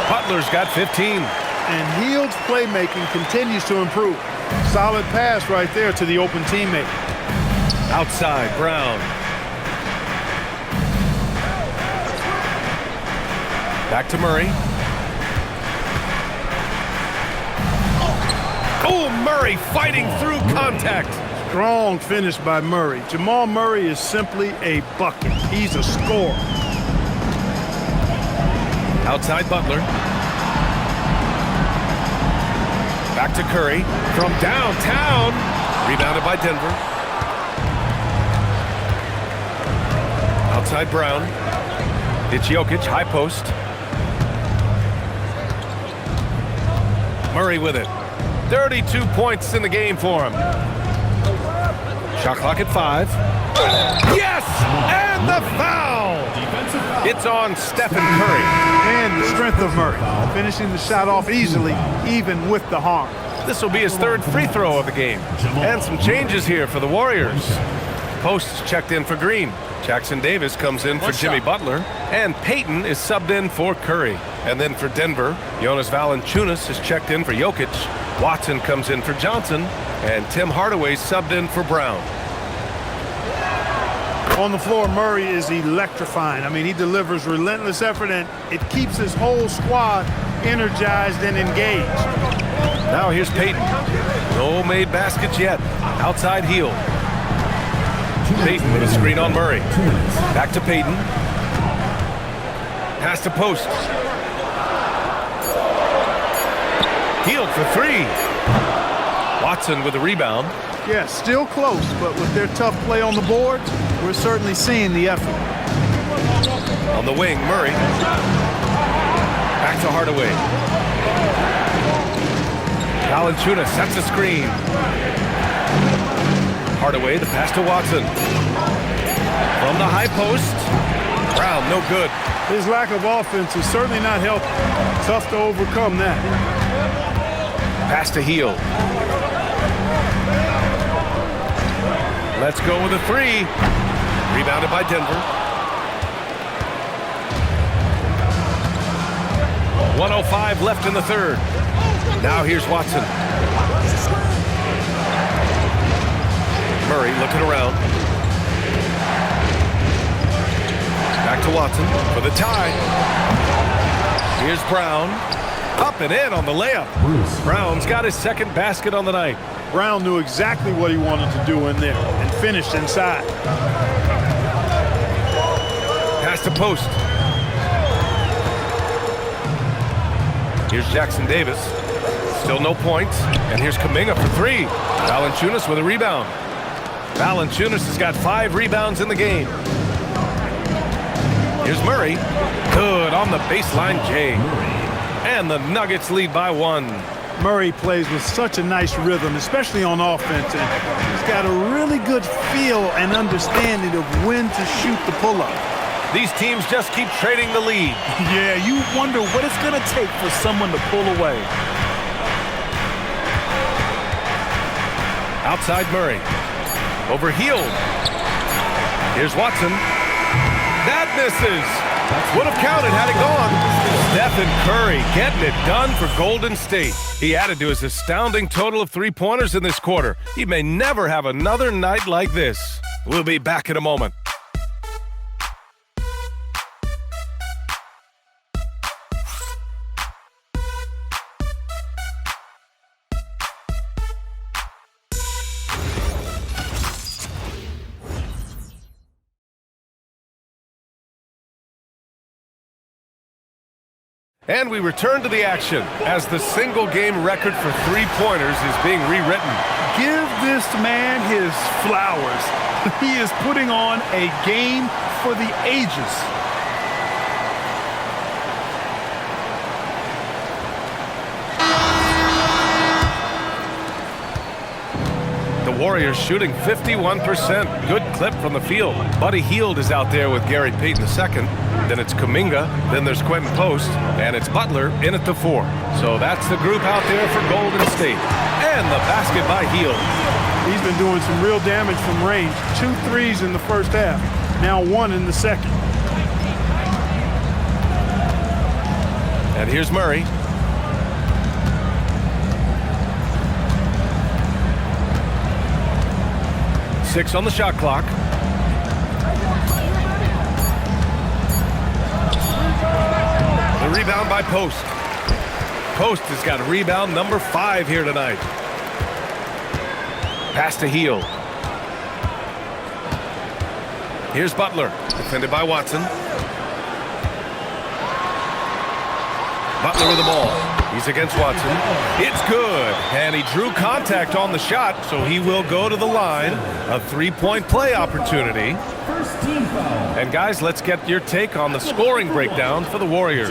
Butler's got 15. And Hield's playmaking continues to improve. Solid pass right there to the open teammate. Outside, Brown. Back to Murray. Oh, Murray fighting through contact. Strong finish by Murray. Jamal Murray is simply a bucket. He's a scorer. Outside Butler. Back to Curry. From downtown. Rebounded by Denver. Outside Brown. It's Jokic, high post. Murray with it. 32 points in the game for him. Shot clock at 5. Yes! And the foul! It's on Stephen Curry. And the strength of Murray. Finishing the shot off easily, even with the harm. This will be his 3rd free throw of the game. And some changes here for the Warriors. Posts checked in for Green. Jackson Davis comes in for Jimmy Butler. And Payton is subbed in for Curry. And then for Denver, Jonas Valanciunas is checked in for Jokic. Watson comes in for Johnson. And Tim Hardaway subbed in for Brown. On the floor, Murray is electrifying. I mean, he delivers relentless effort, and it keeps his whole squad energized and engaged. Now here's Payton. No made baskets yet. Outside Hield. Payton with a screen on Murray. Back to Payton. Pass to post. Hield for 3. Watson with a rebound. Yeah, still close, but with their tough play on the boards, we're certainly seeing the effort. On the wing, Murray. Back to Hardaway. Valanciunas sets a screen. Hardaway, the pass to Watson. From the high post. Brown, no good. His lack of offense is certainly not helping. Tough to overcome that. Pass to Hield. Let's go with a 3. Rebounded by Denver. 1:05 left in the 3rd. Now here's Watson. Murray looking around. Back to Watson for the tie. Here's Brown. Up and in on the layup. Brown's got his 2nd basket on the night. Brown knew exactly what he wanted to do in there and finished inside. Pass to post. Here's Jackson Davis. Still no points. And here's Kuminga for 3. Valanciunas with a rebound. Valanciunas has got 5 rebounds in the game. Here's Murray. Good on the baseline J. And the Nuggets lead by 1. Murray plays with such a nice rhythm, especially on offense, and he's got a really good feel and understanding of when to shoot the pull-up. These teams just keep trading the lead. Yeah, you wonder what it's going to take for someone to pull away. Outside Murray. Over Hield. Here's Watson. That misses. Would have counted had it gone. Stephen Curry getting it done for Golden State. He added to his astounding total of 3-pointers in this quarter. He may never have another night like this. We'll be back in a moment. And we return to the action as the single-game record for 3-pointers is being rewritten. Give this man his flowers. He is putting on a game for the ages. The Warriors shooting 51%. Good clip from the field. Buddy Hield is out there with Gary Payton II. Then it's Kuminga. Then there's Quentin Post. And it's Butler in at the 4. So that's the group out there for Golden State. And the basket by Hield. He's been doing some real damage from range. 2 threes in the first half. Now 1 in the second. And here's Murray. Six on the shot clock. The rebound by Post. Post has got rebound number 5 here tonight. Pass to Hield. Here's Butler, defended by Watson. Butler with the ball. He's against Watson. It's good. And he drew contact on the shot, so he will go to the line. A 3-point play opportunity. And guys, let's get your take on the scoring breakdown for the Warriors.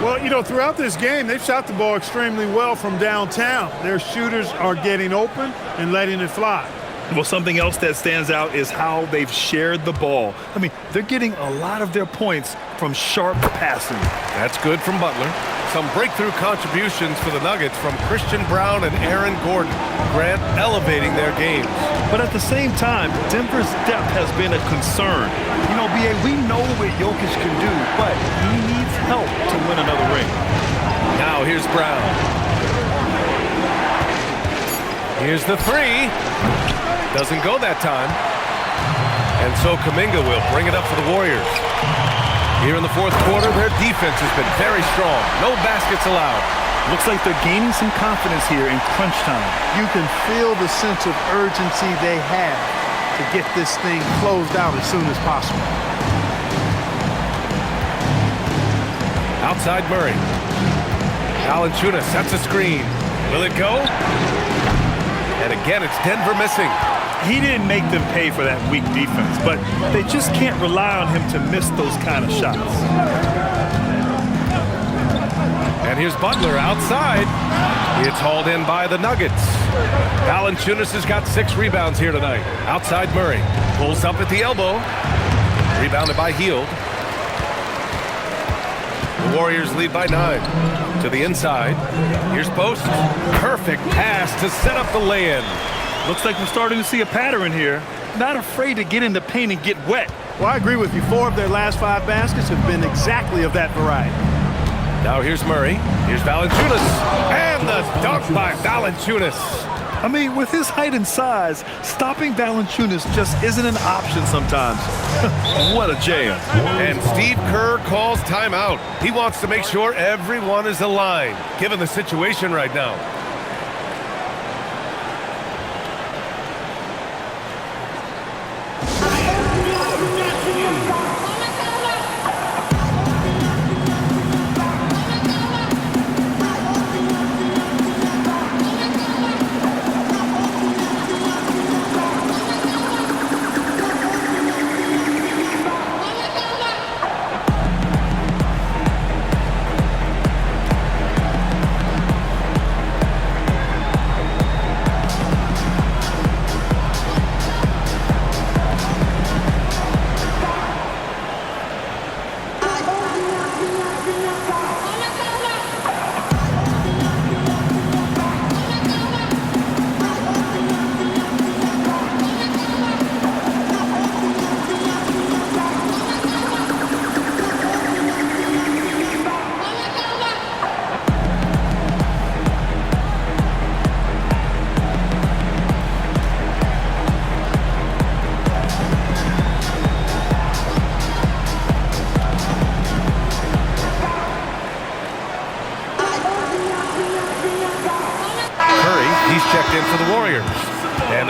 Well, you know, throughout this game, they've shot the ball extremely well from downtown. Their shooters are getting open and letting it fly. Well, something else that stands out is how they've shared the ball. I mean, they're getting a lot of their points from sharp passing. That's good from Butler. Some breakthrough contributions for the Nuggets from Christian Brown and Aaron Gordon. Grant elevating their games. But at the same time, Denver's depth has been a concern. You know, B.A., we know what Jokic can do, but he needs help to win another ring. Now here's Brown. Here's the 3. Doesn't go that time. And so Kuminga will bring it up for the Warriors. Here in the fourth quarter, their defense has been very strong. No baskets allowed. Looks like they're gaining some confidence here in crunch time. You can feel the sense of urgency they have to get this thing closed out as soon as possible. Outside Murray. Valanciunas sets a screen. Will it go? And again, it's Denver missing. He didn't make them pay for that weak defense, but they just can't rely on him to miss those kind of shots. And here's Butler outside. It's hauled in by the Nuggets. Valanciunas has got 6 rebounds here tonight. Outside Murray. Pulls up at the elbow. Rebounded by Hield. The Warriors lead by 9. To the inside. Here's Post. Perfect pass to set up the lay-in. Looks like we're starting to see a pattern here. Not afraid to get in the paint and get wet. Well, I agree with you. 4 of their last 5 baskets have been exactly of that variety. Now here's Murray. Here's Valanciunas. And the dunk by Valanciunas. I mean, with his height and size, stopping Valanciunas just isn't an option sometimes. What a jam. And Steve Kerr calls timeout. He wants to make sure everyone is aligned, given the situation right now.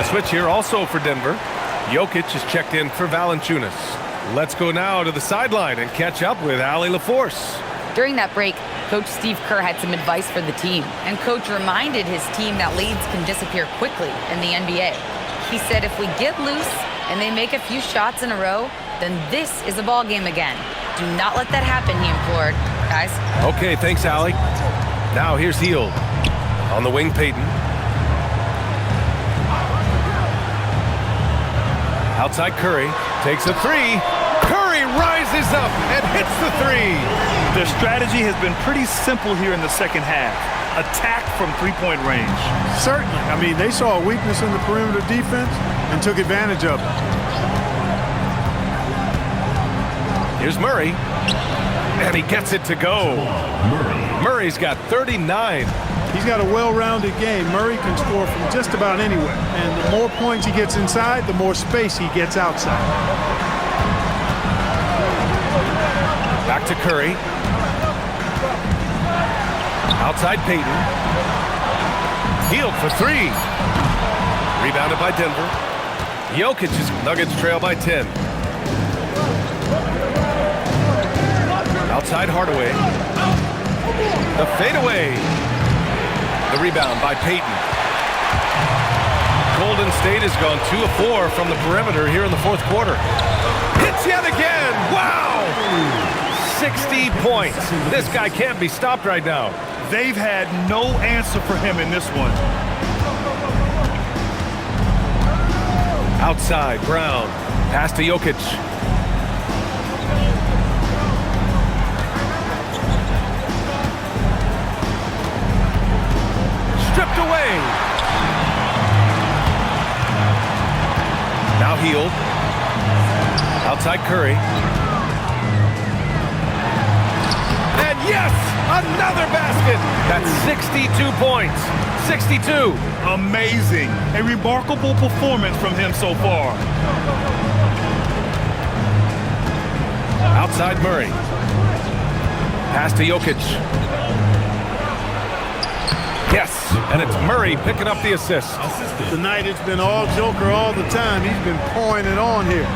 switch here also for Denver. Jokic is checked in for Valanciunas. Let's go now to the sideline and catch up with Allie LaForce. During that break, Coach Steve Kerr had some advice for the team, and Coach reminded his team that leads can disappear quickly in the NBA. He said if we get loose and they make a few shots in a row, then this is a ball game again. Do not let that happen, he implored. Guys. Okay, thanks, Allie. Now here's Hield. On the wing, Payton. Outside Curry. Takes a three. Curry rises up and hits the three. Their strategy has been pretty simple here in the second half. Attack from three-point range. Certainly. I mean, they saw a weakness in the perimeter defense and took advantage of it. Here's Murray. And he gets it to go. Murray's got 39. He's got a well-rounded game. Murray can score from just about anywhere. And the more points he gets inside, the more space he gets outside. Back to Curry. Outside Payton. Hield for three. Rebounded by Denver. Jokic's Nuggets trail by 10. Outside Hardaway. The fadeaway. The rebound by Payton. Golden State has gone 2 of 4 from the perimeter here in the fourth quarter. Hits yet again. Wow! 60 points. This guy can't be stopped right now. They've had no answer for him in this one. Outside, Brown. Pass to Jokic. Stripped away. Now Hield. Outside Curry. And yes, another basket. That's 62 points. 62. Amazing. A remarkable performance from him so far. Outside Murray. Pass to Jokic. Yes, and it's Murray picking up the assist. Tonight it's been all Joker all the time. He's been pouring it on here.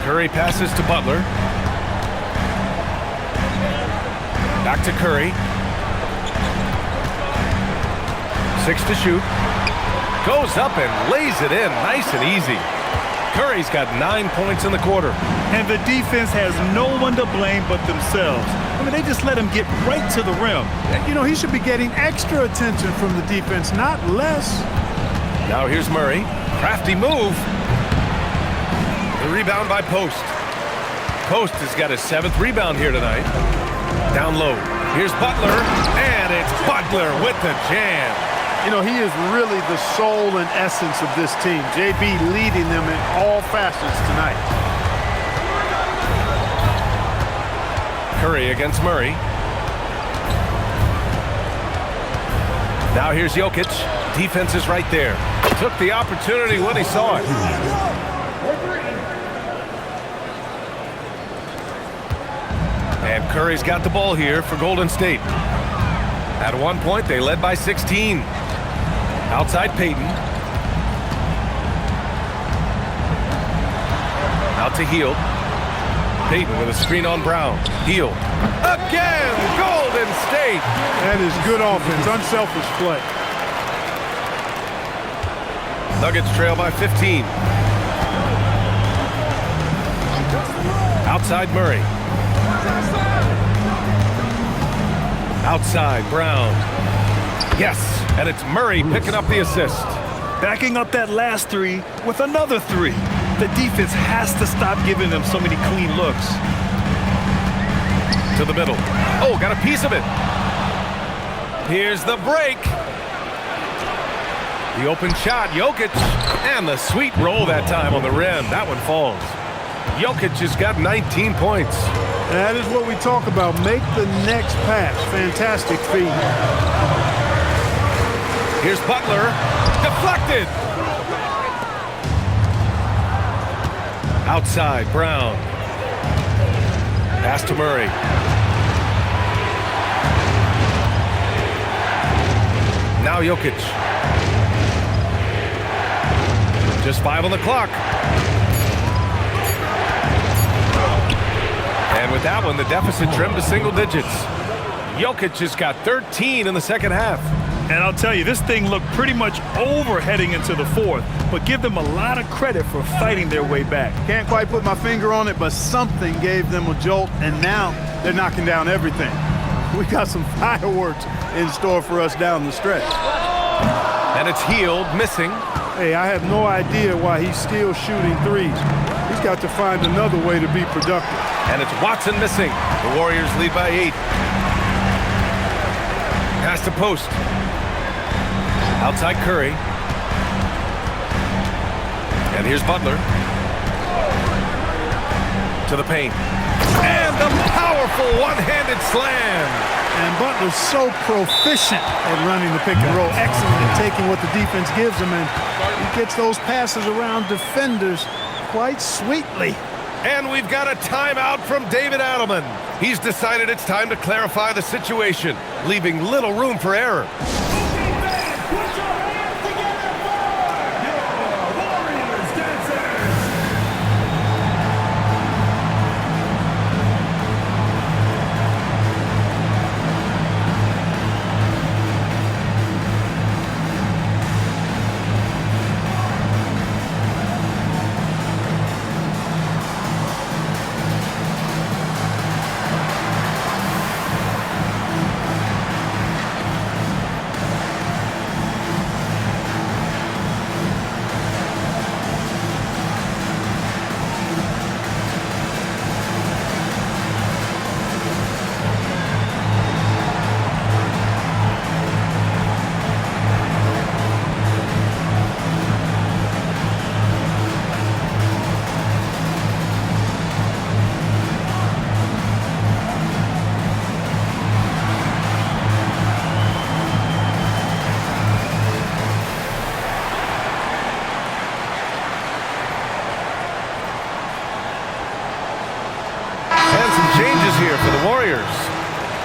Curry passes to Butler. Back to Curry. 6 to shoot. Goes up and lays it in nice and easy. Curry's got 9 points in the quarter. And the defense has no one to blame but themselves. I mean, they just let him get right to the rim. You know, he should be getting extra attention from the defense, not less. Now here's Murray. Crafty move. The rebound by Post. Post has got his 7th rebound here tonight. Down low. Here's Butler. And it's Butler with the jam. You know, he is really the soul and essence of this team. JB leading them in all facets tonight. Curry against Murray. Now here's Jokic. Defense is right there. Took the opportunity when he saw it. And Curry's got the ball here for Golden State. At one point, they led by 16. Outside Payton. Out to Hield. Payton with a screen on Brown. Hield. Again, Golden State. That is good offense, unselfish play. Nuggets trail by 15. Outside Murray. Outside Brown. Yes, and it's Murray picking up the assist. Backing up that last three with another three. The defense has to stop giving them so many clean looks. To the middle. Oh, got a piece of it. Here's the break. The open shot, Jokic. And the sweet roll that time on the rim. That one falls. Jokic has got 19 points. That is what we talk about. Make the next pass. Fantastic feed. Here's Butler. Deflected. Outside, Brown. Pass to Murray. Now Jokic. Just 5 on the clock. And with that one, the deficit trimmed to single digits. Jokic just got 13 in the second half. And I'll tell you, this thing looked pretty much over heading into the fourth, but give them a lot of credit for fighting their way back. Can't quite put my finger on it, but something gave them a jolt, and now they're knocking down everything. We got some fireworks in store for us down the stretch. And it's Hield missing. Hey, I have no idea why he's still shooting threes. He's got to find another way to be productive. And it's Watson missing. The Warriors lead by 8. Pass to post. Outside Curry. And here's Butler. To the paint. And the powerful one-handed slam. And Butler's so proficient at running the pick and roll. Excellent at taking what the defense gives him, and he gets those passes around defenders quite sweetly. And we've got a timeout from David Adelman. He's decided it's time to clarify the situation, leaving little room for error. Here for the Warriors.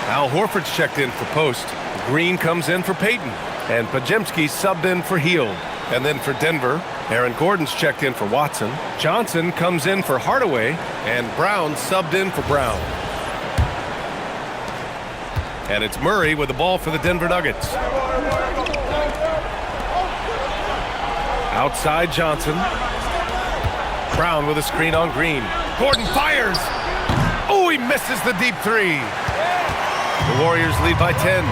Al Horford's checked in for Post. Green comes in for Payton. And Podziemski subbed in for Hield. And then for Denver, Aaron Gordon's checked in for Watson. Johnson comes in for Hardaway. And Brown subbed in for Brown. And it's Murray with the ball for the Denver Nuggets. Outside Johnson. Brown with a screen on Green. Gordon fires. Oh, he misses the deep three. The Warriors lead by 10.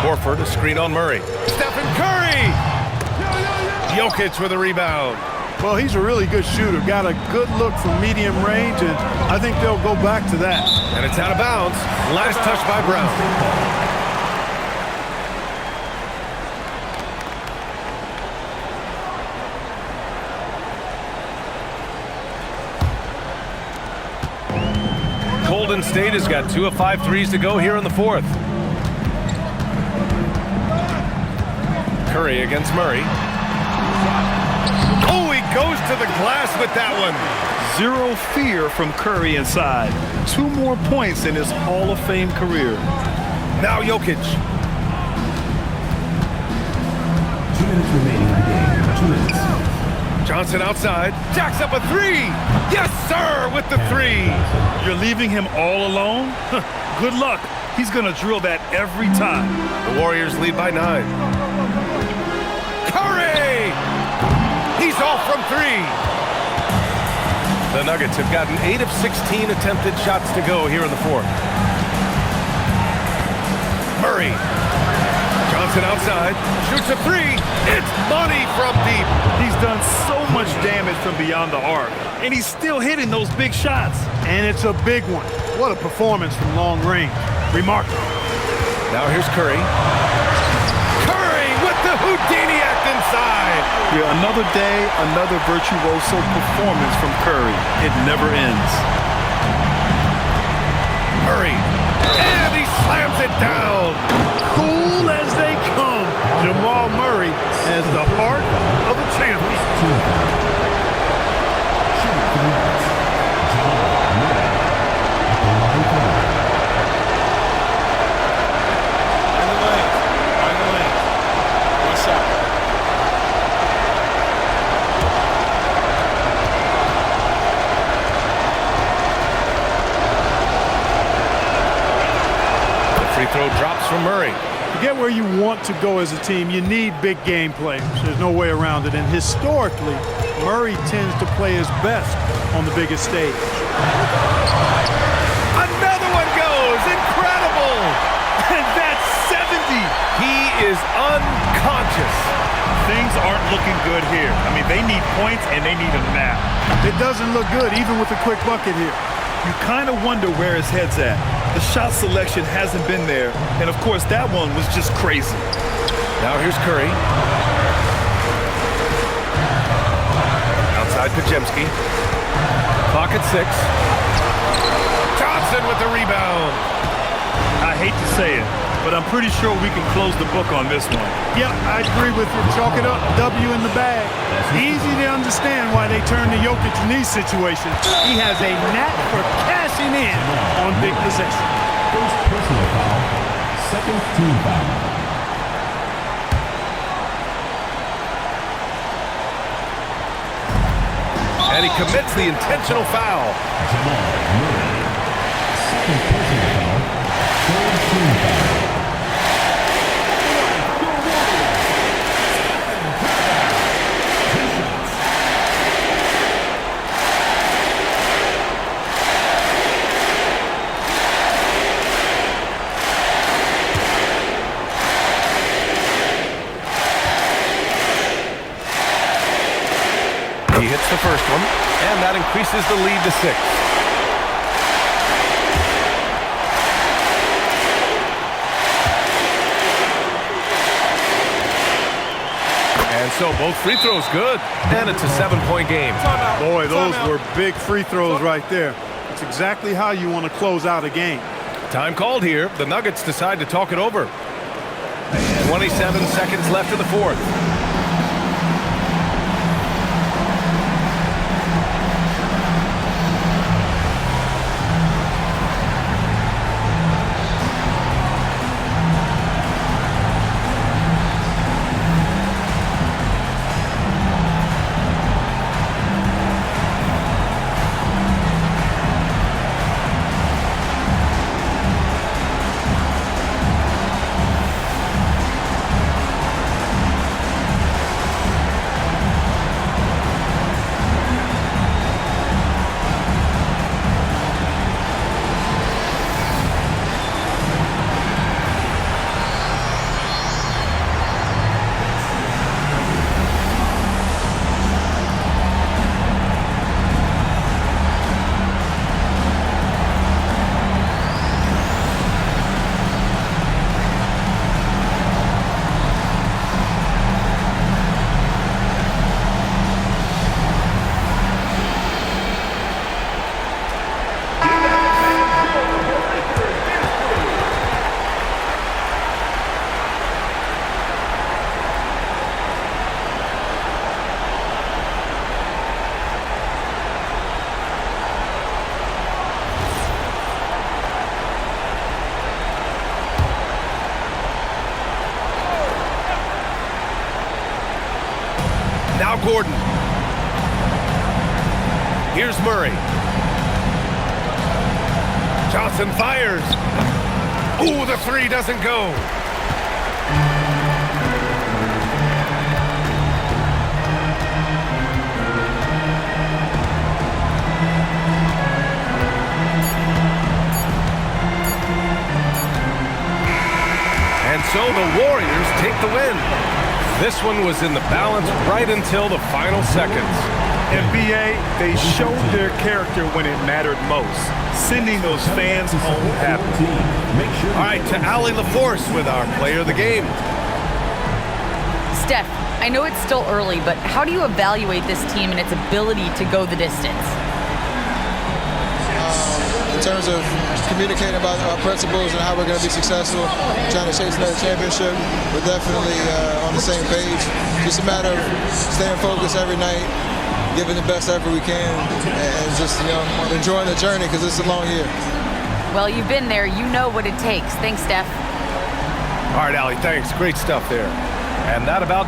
Horford, a screen on Murray. Stephen Curry! Jokic with a rebound. Well, he's a really good shooter. Got a good look from medium range, and I think they'll go back to that. And it's out of bounds. Last touch by Brown. Golden State has got 2 of 5 threes to go here in the fourth. Curry against Murray. Oh, he goes to the glass with that one. Zero fear from Curry inside. 2 more points in his Hall of Fame career. Now Jokic. 2 minutes remaining in the game. 2 minutes. Johnson outside. Jacks up a 3. Yes, sir, with the 3. You're leaving him all alone? Good luck. He's going to drill that every time. The Warriors lead by 9. Curry! He's off from 3. The Nuggets have gotten 8 of 16 attempted shots to go here in the fourth. Murray. Johnson outside. Shoots a 3. It's money from deep. He's done so much damage from beyond the arc, and he's still hitting those big shots. And it's a big one. What a performance from long range. Remarkable. Now here's Curry. Curry with the Houdini act inside. Yeah, another day, another virtuoso performance from Curry. It never ends. Murray. And he slams it down. Cool as they come. Jamal Murray has the heart of a champion. where you want to go as a team. You need big game players. There's no way around it. And historically, Murray tends to play his best on the biggest stage. Another one goes. Incredible. And that's 70. He is unconscious. Things aren't looking good here. I mean, they need points and they need a nap. It doesn't look good, even with a quick bucket here. You kind of wonder where his head's at. The shot selection hasn't been there. And, of course, that one was just crazy. Now here's Curry. Outside Pajemski. Clock at 6. Johnson with the rebound. I hate to say it, but I'm pretty sure we can close the book on this one. Yep, I agree with you. Chalk it up, W in the bag. Easy to understand why they turned to Jokic in these situations. He has a knack for cashing in on big possessions. First personal foul, second team foul. And he commits the intentional foul. Jamal Murray. Second personal foul, third team foul. He hits the first one, and that increases the lead to 6. And so both free throws good, and it's a 7-point game. Boy, those were big free throws right there. It's exactly how you want to close out a game. Time called here. The Nuggets decide to talk it over. 27 seconds left in the fourth. Now Gordon. Here's Murray. Johnson fires. Ooh, the three doesn't go. And so the Warriors take the win. This one was in the balance right until the final seconds. NBA, they showed their character when it mattered most, sending those fans home happy. All right, to Allie LaForce with our player of the game. Steph, I know it's still early, but how do you evaluate this team and its ability to go the distance? In terms of communicating about our principles and how we're going to be successful, trying to chase another championship, we're definitely on the same page. Just a matter of staying focused every night, giving the best effort we can, and just enjoying the journey because it's a long year. Well, you've been there. You know what it takes. Thanks, Steph. All right, Allie, thanks. Great stuff there. And that about